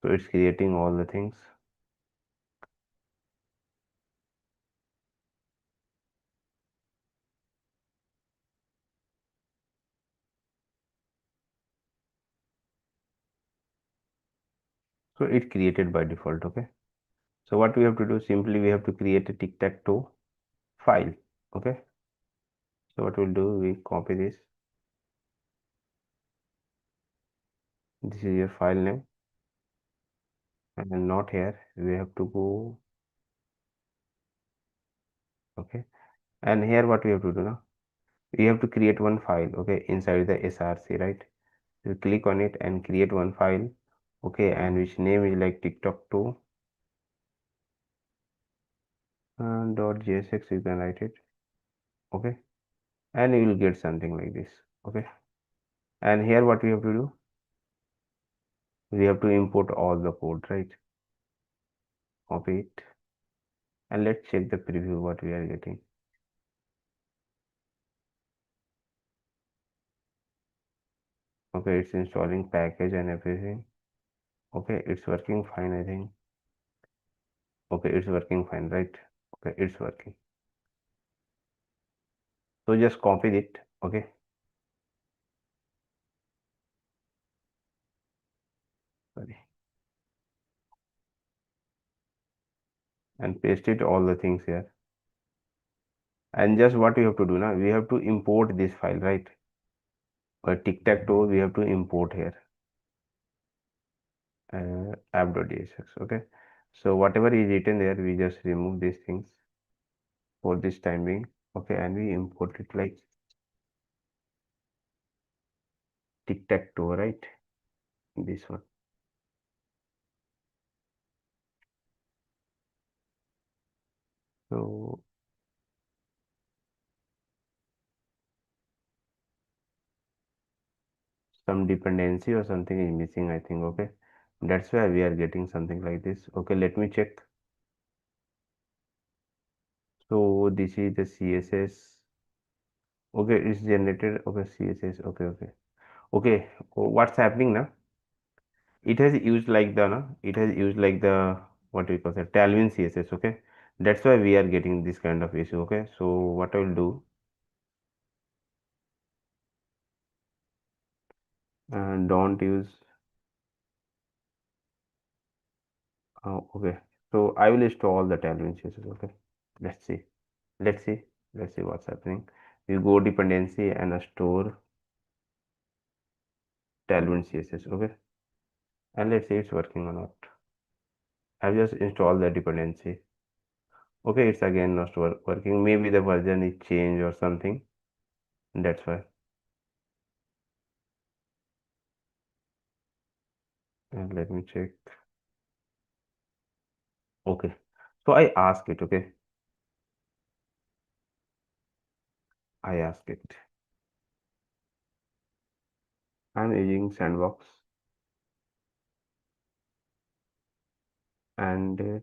So it's creating all the things. So it created by default. Okay, so what we have to do, simply we have to create a tic-tac-toe file. Okay, so what we'll do, we copy this. This is your file name, and not here. We have to go. Okay, and here what we have to do now, we have to create one file. Okay, inside the src, right? You click on it and create one file. Okay, and which name is like tiktok 2 dot .jsx, you can write it. Okay, and you will get something like this. Okay, and here what we have to do, we have to import all the code, right? Copy it, and let's check the preview what we are getting. Okay, it's installing package and everything. Okay, it's working fine, I think. Okay, it's working fine, right? Okay, it's working. So just copy it. Okay, sorry, and paste it all the things here. And just what we have to do now, we have to import this file, right? But tic-tac-toe we have to import here, app.jsx. Okay, so whatever is written there, we just remove these things for this time being. Okay, and we import it like tic-tac-toe, right? This one. So some dependency or something is missing, I think. Okay, that's why we are getting something like this. Okay, let me check. So this is the css. Okay, it's generated. Okay, css. Okay, okay, okay. What's happening now, it has used like the no, it has used like the what we call the Tailwind css. Okay, that's why we are getting this kind of issue. Okay, so what I will do, don't use okay, so I will install the Tailwind css. Okay, let's see, let's see, let's see what's happening. We go dependency and store Tailwind css. Okay, and let's see it's working or not. I've just installed the dependency. Okay, it's again not working. Maybe the version is changed or something. That's why. And let me check. Okay. So I ask it. Okay. I ask it. I'm using Sandbox and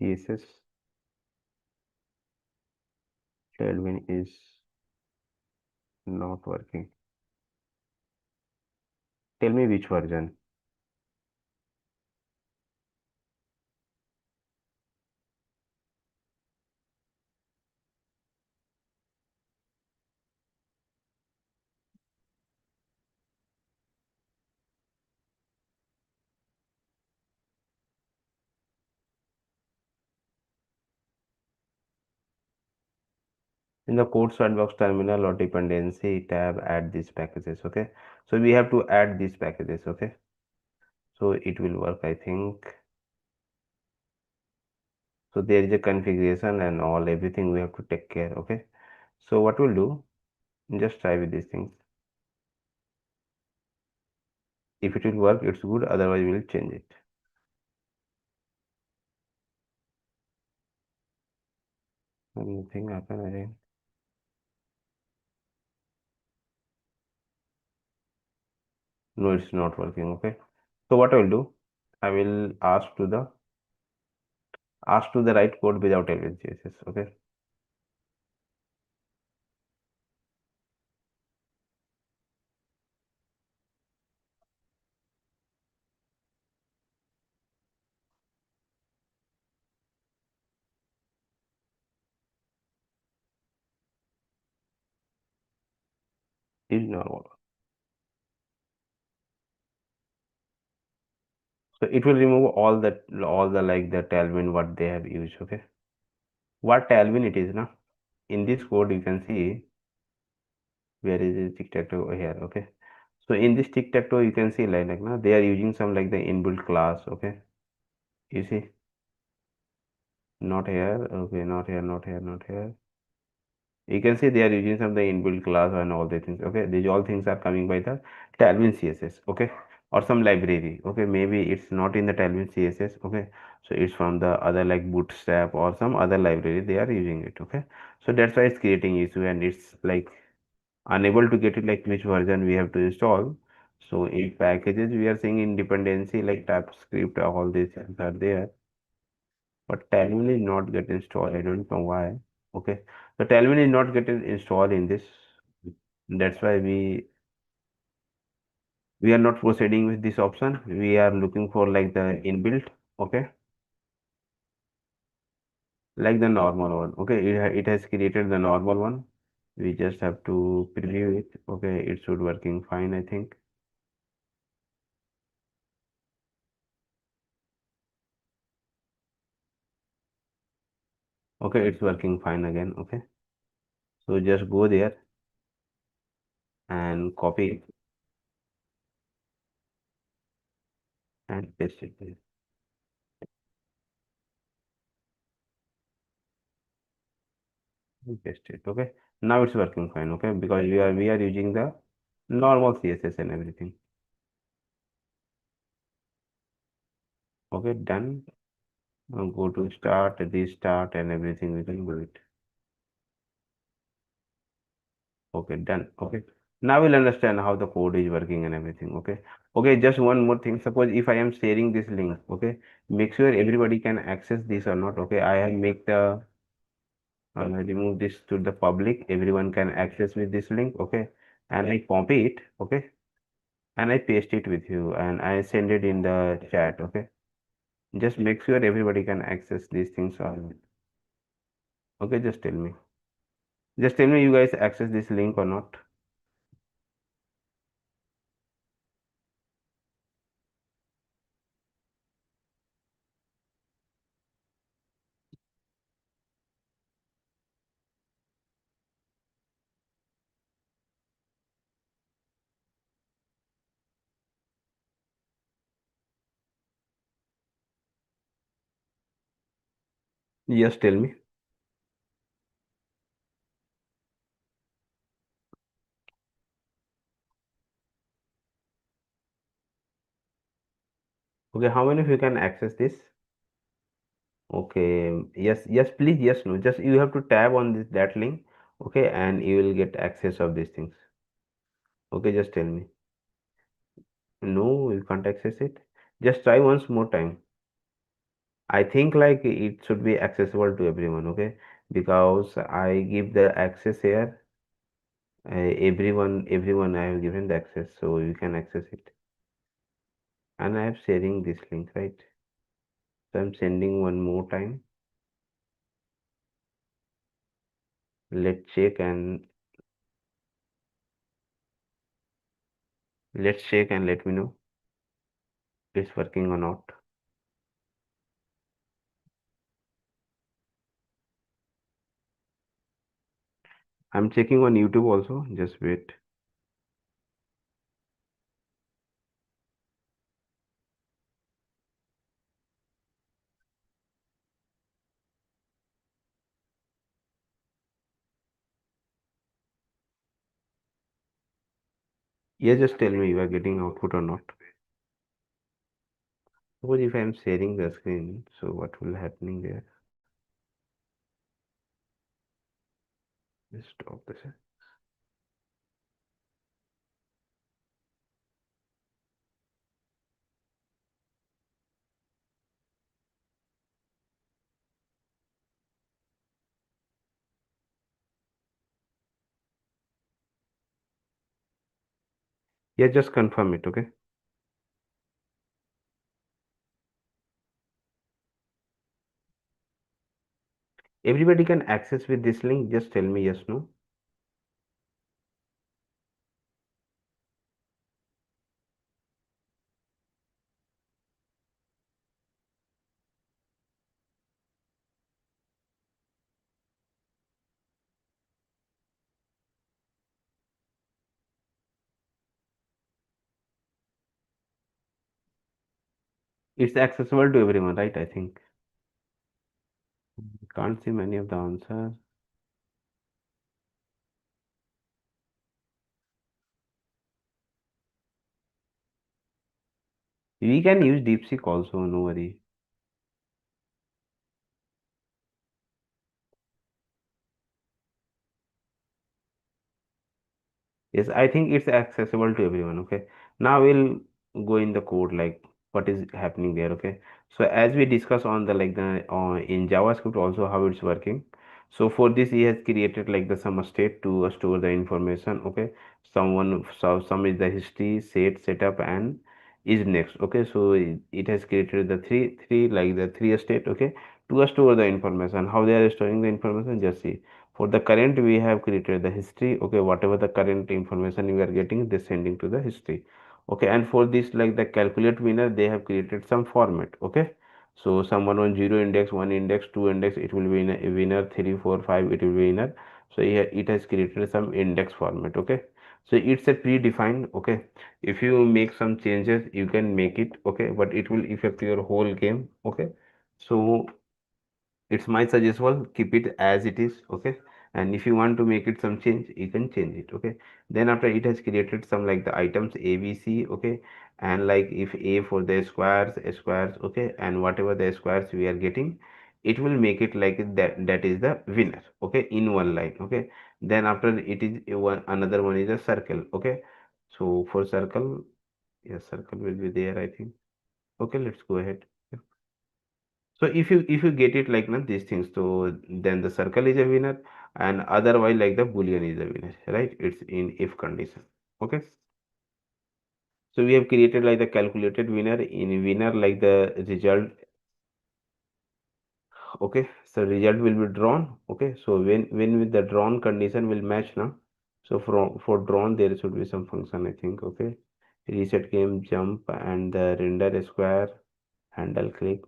CSS Tailwind is not working. Tell me which version. In the code Sandbox terminal or dependency tab, add these packages. Okay. So we have to add these packages. Okay. So it will work, I think. So there is a configuration and all everything we have to take care. Okay. So what we'll do, just try with these things. If it will work, it's good. Otherwise, we'll change it. Nothing happened, I think. No, it's not working. Okay. So what I will do, I will ask to the right code without Tailwind CSS. Okay. Is normal. So it will remove all the like the Tailwind what they have used. Okay. What Tailwind it is now. In this code you can see where is it tic-tac-toe here. Okay. So in this tic-tac-toe you can see like now they are using some like the inbuilt class. Okay. You see, not here. Okay, not here, not here, not here. You can see they are using some the inbuilt class and all the things. Okay, these all things are coming by the Tailwind CSS. Okay, or some library. Okay, maybe it's not in the Tailwind CSS. Okay, so it's from the other like Bootstrap or some other library they are using it. Okay, so that's why it's creating issue and it's like unable to get it like which version we have to install. So in packages we are seeing in dependency like TypeScript, all these things are there, but Tailwind is not get installed. I don't know why. Okay, so Tailwind is not getting installed in this. That's why we are not proceeding with this option. We are looking for like the inbuilt. Okay, like the normal one. Okay, it has created the normal one. We just have to preview it. Okay, it should working fine, I think. Okay, it's working fine again. Okay, so just go there and copy it and paste it there. Paste it. Okay, now it's working fine. Okay, because we are using the normal CSS and everything. Okay, done. Now go to start, restart, and everything. We can do it. Okay, done. Okay. Now we'll understand how the code is working and everything. Okay. Okay, just one more thing. Suppose if I am sharing this link, okay, make sure everybody can access this or not. Okay, I have make the remove this to the public. Everyone can access with this link. Okay, and I copy it. Okay, and I paste it with you and I send it in the chat. Okay, just make sure everybody can access these things or not. Okay, just tell me. Just tell me you guys access this link or not. Just tell me. Okay, how many of you can access this? Okay, yes, yes, please, yes, no. Just you have to tab on this that link, okay, and you will get access of these things. Okay, just tell me. No, you can't access it. Just try once more time. I think like it should be accessible to everyone, okay? Because I give the access here. Everyone I have given the access, so you can access it. And I am sharing this link, right? So I'm sending one more time. Let's check and let's check and let me know it's working or not. I'm checking on YouTube also. Just wait. Yeah, just tell me you are getting output or not. Suppose if I am sharing the screen, so what will happening there? Stop this. Yeah, just confirm it, okay? Everybody can access with this link. Just tell me yes, no. It's accessible to everyone, right? I think. Can't see many of the answers. We can use DeepSeek also, no worry. Yes, I think it's accessible to everyone. Okay. Now we'll go in the code like what is happening there. Okay. So as we discuss on the like the in JavaScript also how it's working. So for this he has created like the some state to store the information. Okay. Some is the history, setup and is next. Okay. So it has created the three like the three state. Okay. To store the information. How they are storing the information? Just see. For the current, we have created the history. Okay, whatever the current information you are getting, this sending to the history. Okay, and for this, like the calculate winner, they have created some format. Okay, so someone on zero index, one index, two index, it will be in a winner, three, four, five, it will be winner. So here it has created some index format. Okay, so it's a predefined. Okay, if you make some changes, you can make it. Okay, but it will affect your whole game. Okay, so it's my suggestion, keep it as it is. Okay, and if you want to make it some change, you can change it. Okay, then after it has created some like the items a b c. Okay, and like if a for the squares. Okay, and whatever the squares we are getting, it will make it like that is the winner. Okay, in one line. Okay, then after it is another one is a circle. Okay, so for circle, yes, circle will be there, I think. Okay, let's go ahead. So if you get it like these things, so then the circle is a winner, and otherwise like the boolean is a winner, right? It's in if condition. Okay. So we have created like the calculated winner in winner like the result. Okay. So result will be drawn. Okay. So when with the drawn condition will match now. So for drawn there should be some function, I think. Okay. Reset game jump and the render square handle click.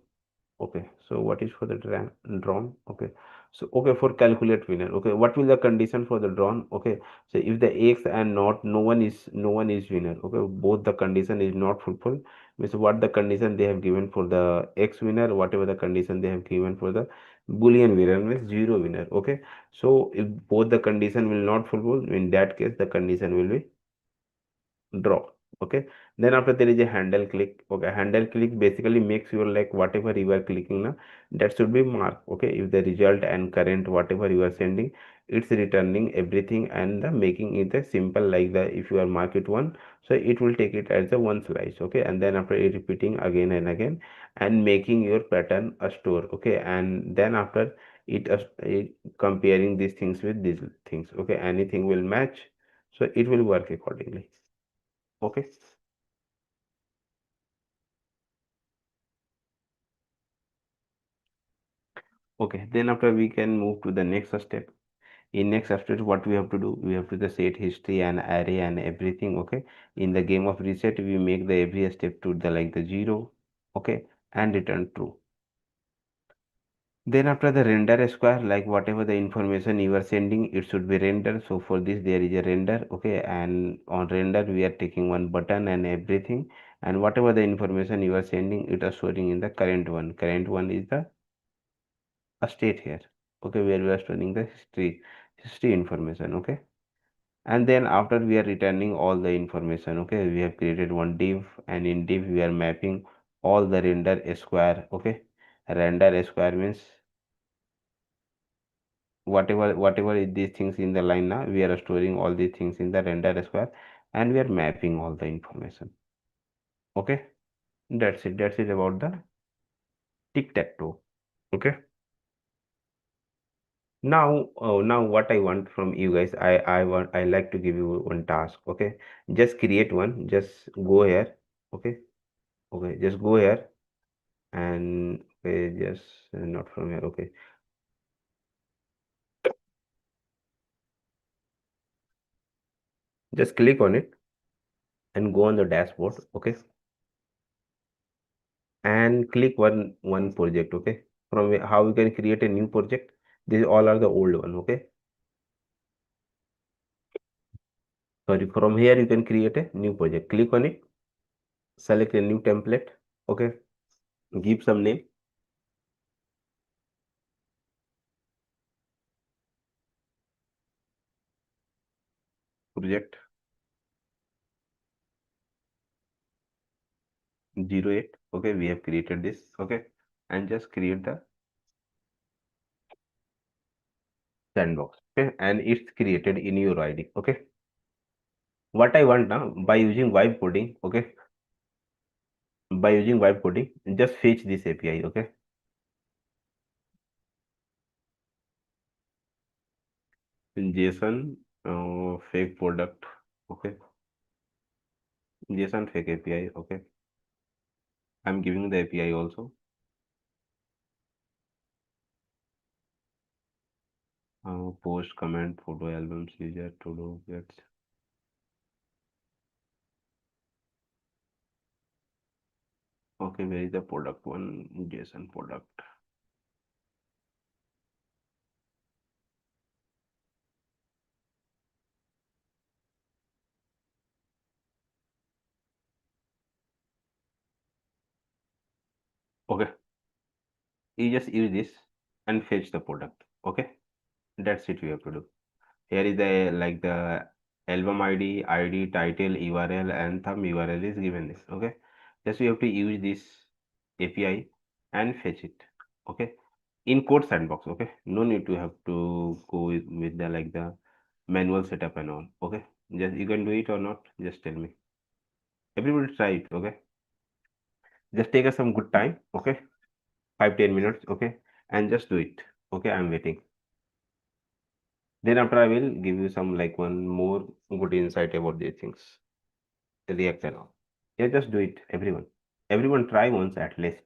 Okay, so what is for the drawn? Okay, so okay for calculate winner. Okay, what will the condition for the drawn? Okay, so if the x and not no one is winner. Okay, both the condition is not fulfilled. Means what the condition they have given for the x winner, whatever the condition they have given for the boolean winner means zero winner. Okay, so if both the condition will not fulfill, in that case the condition will be draw. Okay, then after there is a handle click. Okay, handle click basically makes your like whatever you are clicking now, that should be marked. Okay, if the result and current whatever you are sending, it's returning everything and the making it a simple like the if you are mark it one, so it will take it as a one slice. Okay, and then after it repeating again and again and making your pattern a store. Okay, and then after it comparing these things with these things. Okay, anything will match, so it will work accordingly. Okay. Okay. Then after we can move to the next step. In next step, what we have to do? We have to the set history and array and everything. Okay. In the game of reset, we make the every step to the like the zero. Okay. And return true. Then after the render square, like whatever the information you are sending, it should be rendered. So for this, there is a render. Okay. And on render, we are taking one button and everything. And whatever the information you are sending, it is storing in the current one. Current one is the a state here. Okay, where we are storing the history information. Okay, and then after we are returning all the information. Okay, we have created one div, and in div we are mapping all the render square. Okay, render square means whatever is these things in the line now, we are storing all these things in the render square, and we are mapping all the information. Okay, that's it about the tic-tac-toe. Okay, now what I want from you guys, I like to give you one task. Okay, just create one, just go here. Okay, okay, just go here, and okay, just not from here. Okay, just click on it and go on the dashboard. Okay, and click one project. Okay, from how you can create a new project. These all are the old one. Okay, sorry, from here you can create a new project. Click on it, select a new template. Okay, give some name, project 08. Okay, we have created this. Okay, and just create the sandbox. Okay, and it's created in your id. Okay, what I want now, by using vibe coding. Okay, by using vibe coding, just fetch this api. Okay, in json, fake product. Okay, json fake api. Okay, I'm giving the api also. Post, comment, photo albums, user to do gets. Okay, where is the product one? JSON product. Okay, you just use this and fetch the product. Okay, that's it. You have to do. Here is the like the album ID, title, URL, and thumb URL is given this. Okay, just you have to use this API and fetch it. Okay, in code sandbox. Okay, no need to have to go with the like the manual setup and all. Okay, just you can do it or not. Just tell me. Everybody try it. Okay, just take us some good time. Okay, 5-10 minutes. Okay, and just do it. Okay, I'm waiting. Then after I will give you some like one more good insight about these things. React and all. Yeah, just do it, everyone. Everyone try once at least.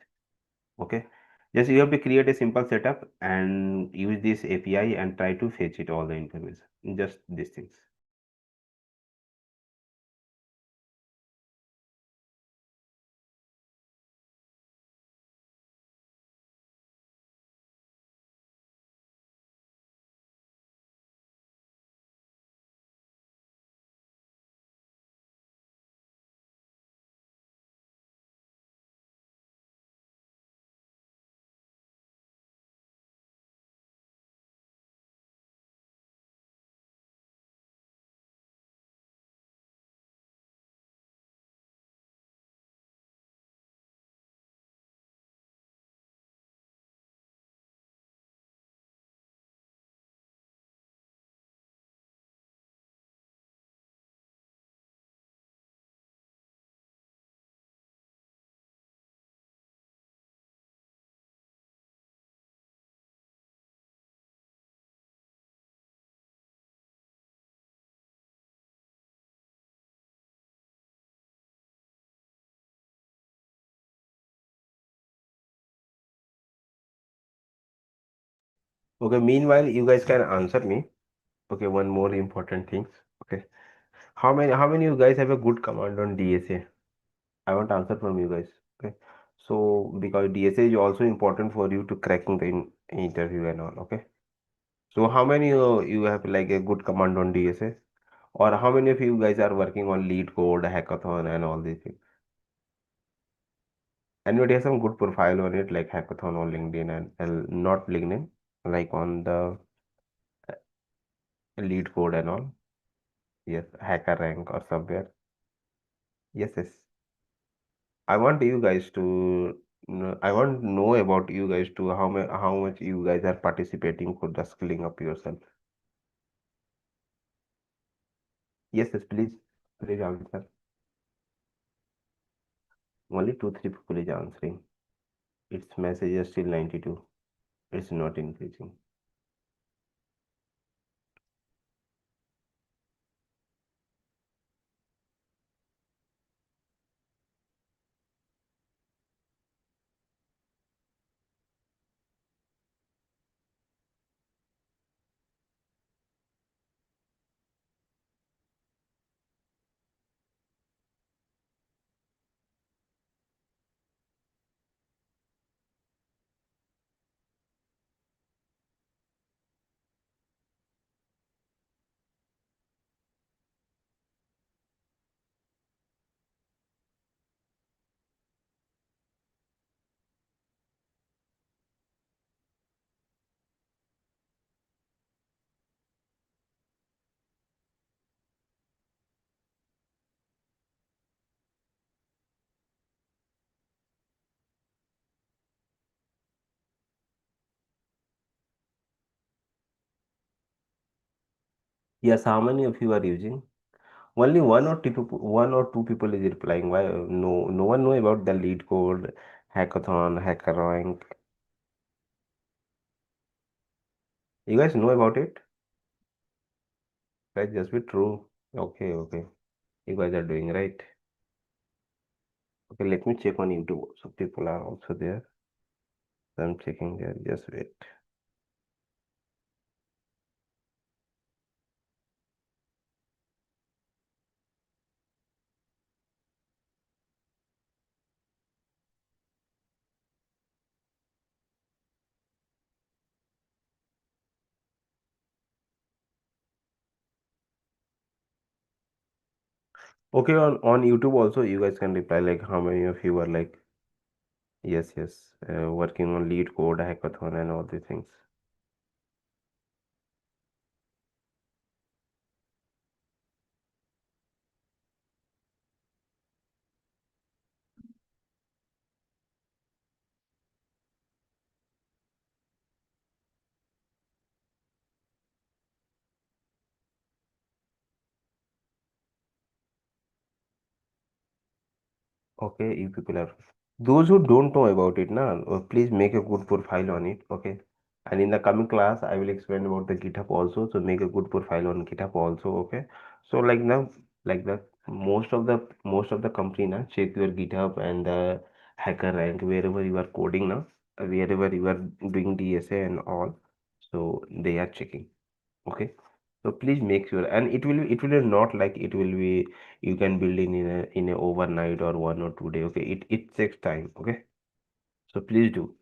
Okay. Just you have to create a simple setup and use this API and try to fetch it all the information. Just these things. Okay, meanwhile, you guys can answer me. Okay, one more important things. Okay. How many you guys have a good command on DSA? I want answer from you guys. Okay. So because DSA is also important for you to cracking the interview and all. Okay. So how many you have like a good command on DSA? Or how many of you guys are working on lead code, hackathon and all these things? Anybody has some good profile on it like hackathon on LinkedIn and not LinkedIn, like on the lead code and all? Yes, hacker rank or somewhere. Yes, yes. I want you guys to. No, I want to know about you guys too. How much you guys are participating for the skilling up yourself. Yes, yes, please, please answer. Only two, three people is answering. Its message is still 92. It's not increasing. Yes, how many of you are using? Only one or two people is replying. Why? No, no one know about the lead code, hackathon, hacker rank. You guys know about it? That just be true. Okay, okay. You guys are doing right. Okay, let me check on YouTube. So people are also there. So I'm checking there. Just wait. Okay, on YouTube also you guys can reply like how many of you are like yes, yes, working on lead code, hackathon, and all these things. Okay, you people are those who don't know about it, na, please make a good profile on it. Okay, and in the coming class, I will explain about the GitHub also. So make a good profile on GitHub also. Okay, so like now, like the most of the company now check your GitHub and the hacker rank wherever you are coding now, wherever you are doing DSA and all. So they are checking. Okay, so please make sure, and it will be not like it will be you can build in a overnight or 1 or 2 day. Okay, it takes time. Okay, so please do.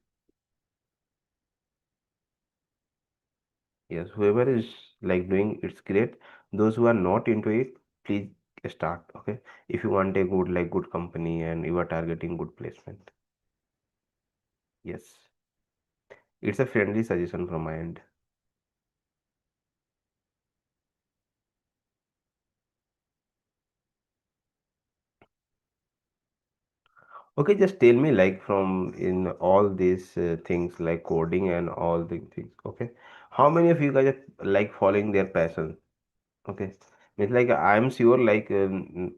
Yes, whoever is like doing it's great. Those who are not into it, please start. Okay, if you want a good company and you are targeting good placement. Yes, it's a friendly suggestion from my end. Okay, just tell me like from in all these things like coding and all the things. Okay, how many of you guys are like following their passion? Okay, it's like I'm sure like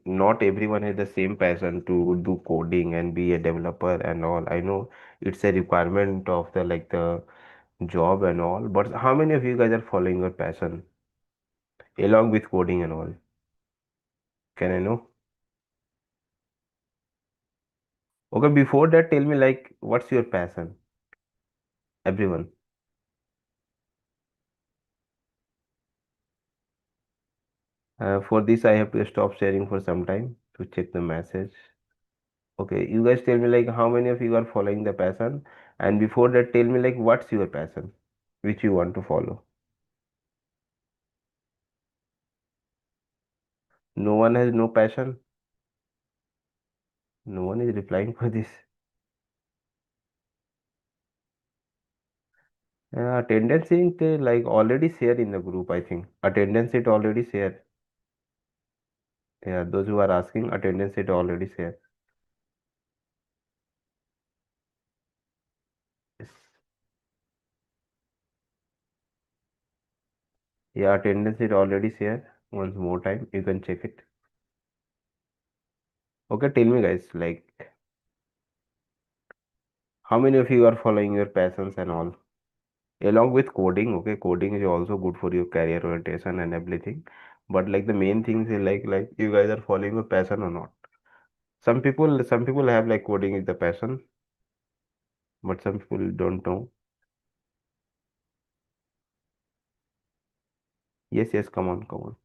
not everyone has the same passion to do coding and be a developer and all. I know it's a requirement of the job and all, but how many of you guys are following your passion along with coding and all? Can I know? Okay, before that, tell me like what's your passion? Everyone. For this, I have to stop sharing for some time to check the message. Okay, you guys tell me like how many of you are following the passion, and before that, tell me like what's your passion, which you want to follow. No one has no passion. No one is replying for this. Attendance sheet like already shared in the group. I think attendance sheet already shared. Yeah, those who are asking attendance sheet already shared. Yeah, attendance is already shared. Once more time, you can check it. Okay, tell me guys, like how many of you are following your passions and all? Along with coding, okay, coding is also good for your career orientation and everything. But like the main things is like you guys are following your passion or not. Some people have like coding is the passion, but some people don't know. Yes, yes, come on, come on.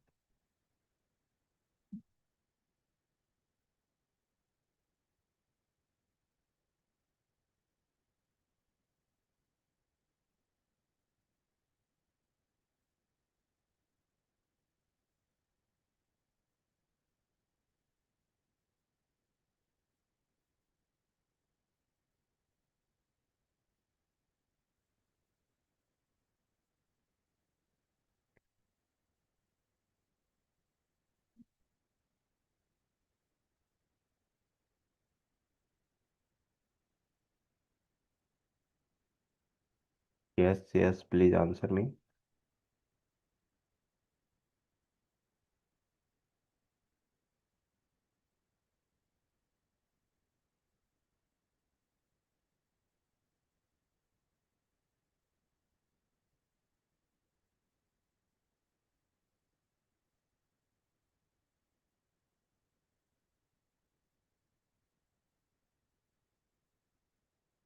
Yes, yes, please answer me.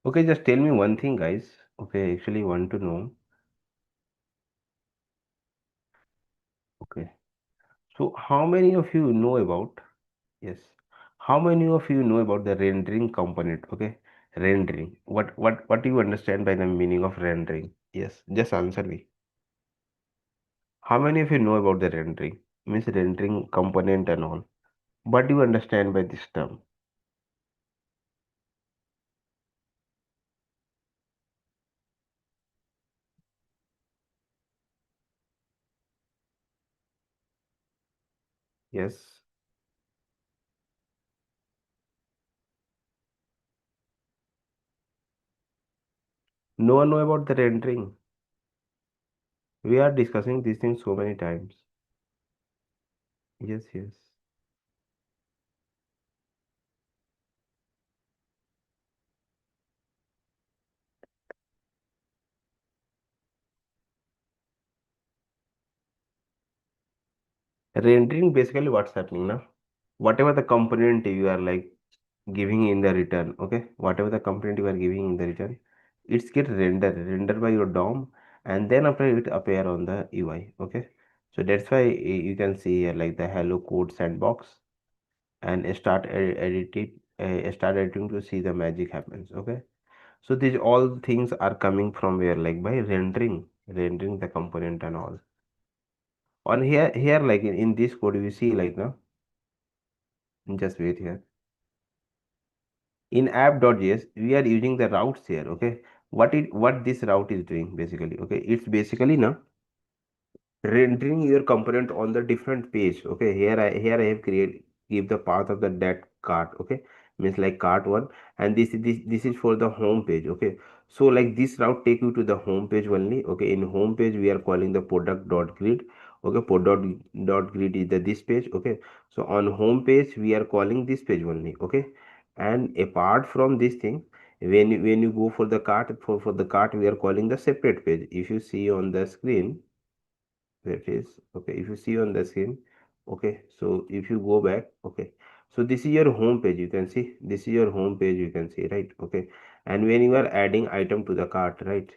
Okay, just tell me one thing, guys. Okay, actually want to know. Okay, so how many of you know about, yes, how many of you know about the rendering component? Okay, rendering. What do you understand by the meaning of rendering? Yes, just answer me. How many of you know about the rendering? Means rendering component and all. What do you understand by this term? Yes. No one know about the rendering. We are discussing these things so many times. Yes, yes. Rendering basically what's happening now. Whatever the component you are like giving in the return, okay, whatever the component you are giving in the return, it's get rendered by your DOM, and then after it appear on the UI, okay. So that's why you can see here like the hello code sandbox, and start editing to see the magic happens, okay. So these all things are coming from where, like by rendering the component and all. On here like in this code we see like now, just wait here. In app.js we are using the routes here, okay. What this route is doing basically, okay, it's basically now rendering your component on the different page, okay. Here I have create give the path of the that cart, okay, means like cart one, and this is for the home page, okay. So like this route take you to the home page only, okay. In home page we are calling the product.grid, okay. Product.grid is the this page, okay. So on home page we are calling this page only, okay. And apart from this thing, when you go for the cart, for the cart we are calling the separate page. If you see on the screen, that is, okay, if you see on the screen, okay, so if you go back, okay, so this is your home page, you can see this is your home page, you can see, right, okay. And when you are adding item to the cart, right,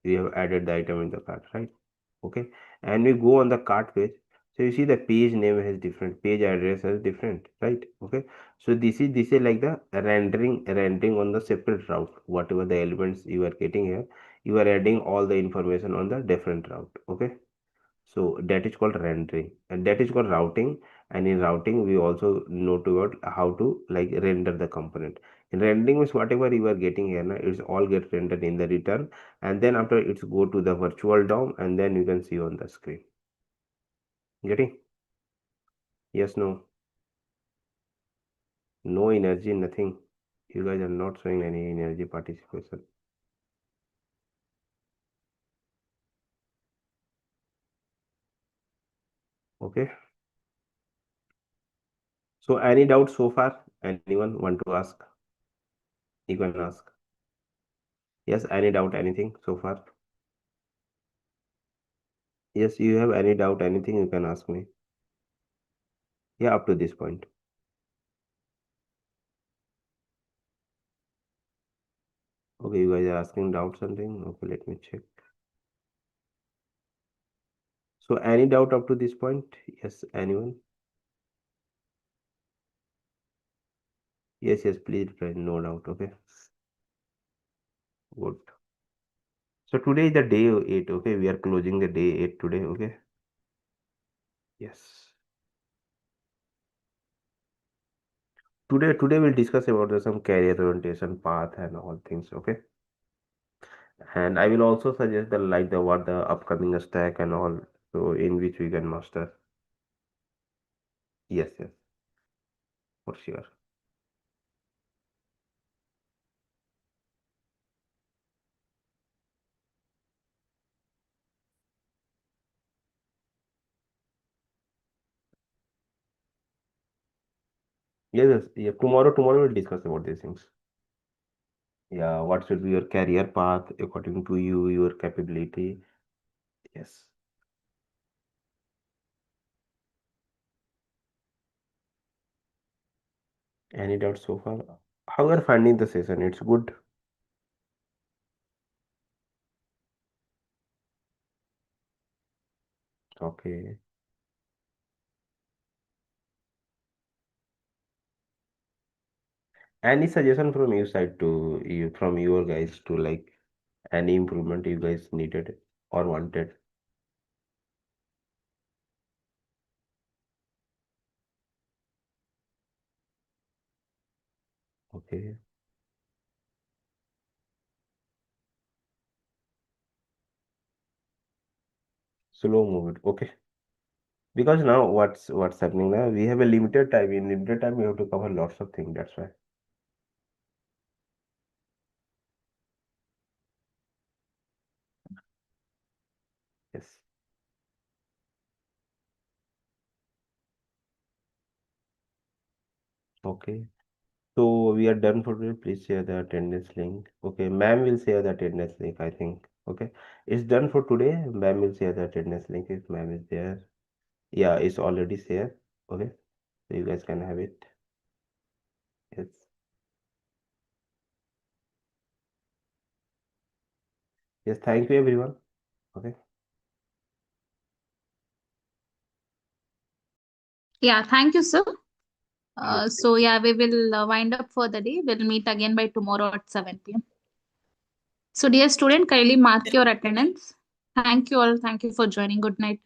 you have added the item in the cart, right, okay. And we go on the cart page, so you see the page name has different, page address has different, right, okay. So this is like the rendering on the separate route, whatever the elements you are getting here, you are adding all the information on the different route, okay. So that is called rendering, and that is called routing. And in routing we also know about how to like render the component. In rendering means whatever you are getting here now, it's all get rendered in the return, and then after it's go to the virtual DOM, and then you can see on the screen. Getting? Yes, no? No energy, nothing. You guys are not showing any energy participation. Okay. So any doubts so far? Anyone want to ask? You can ask. Yes, any doubt, anything so far? Yes, you have any doubt, anything you can ask me. Yeah, up to this point. Okay, you guys are asking doubt something. Okay, let me check. So any doubt up to this point? Yes, anyone? Yes, yes, please reply. No doubt. Okay, good. So today is the day 8. Okay, we are closing the day 8 today. Okay. Yes. Today we'll discuss about some career orientation path and all things. Okay. And I will also suggest the like the what the upcoming stack and all. So in which we can master. Yes, yes, for sure. Yes, yes. Yeah. Tomorrow we'll discuss about these things. Yeah, what should be your career path according to you, your capability. Yes. Any doubts so far? How are you finding the session? It's good. Okay. Any suggestion from your side to you from your guys to like any improvement you guys needed or wanted? Okay. Slow move it. Okay. Because now what's happening now? We have a limited time. In limited time, we have to cover lots of things. That's why. Yes. Okay. So we are done for today. Please share the attendance link. Okay, ma'am will share the attendance link, I think. Okay. It's done for today. Ma'am will share the attendance link if ma'am is there. Yeah, it's already shared. Okay. So you guys can have it. Yes. Yes, thank you everyone. Okay. Yeah, thank you, sir. Yes, thank So you. yeah, we will wind up for the day. We'll meet again by tomorrow at 7 p.m. So dear student, kindly mark your attendance. Thank you all. Thank you for joining. Good night.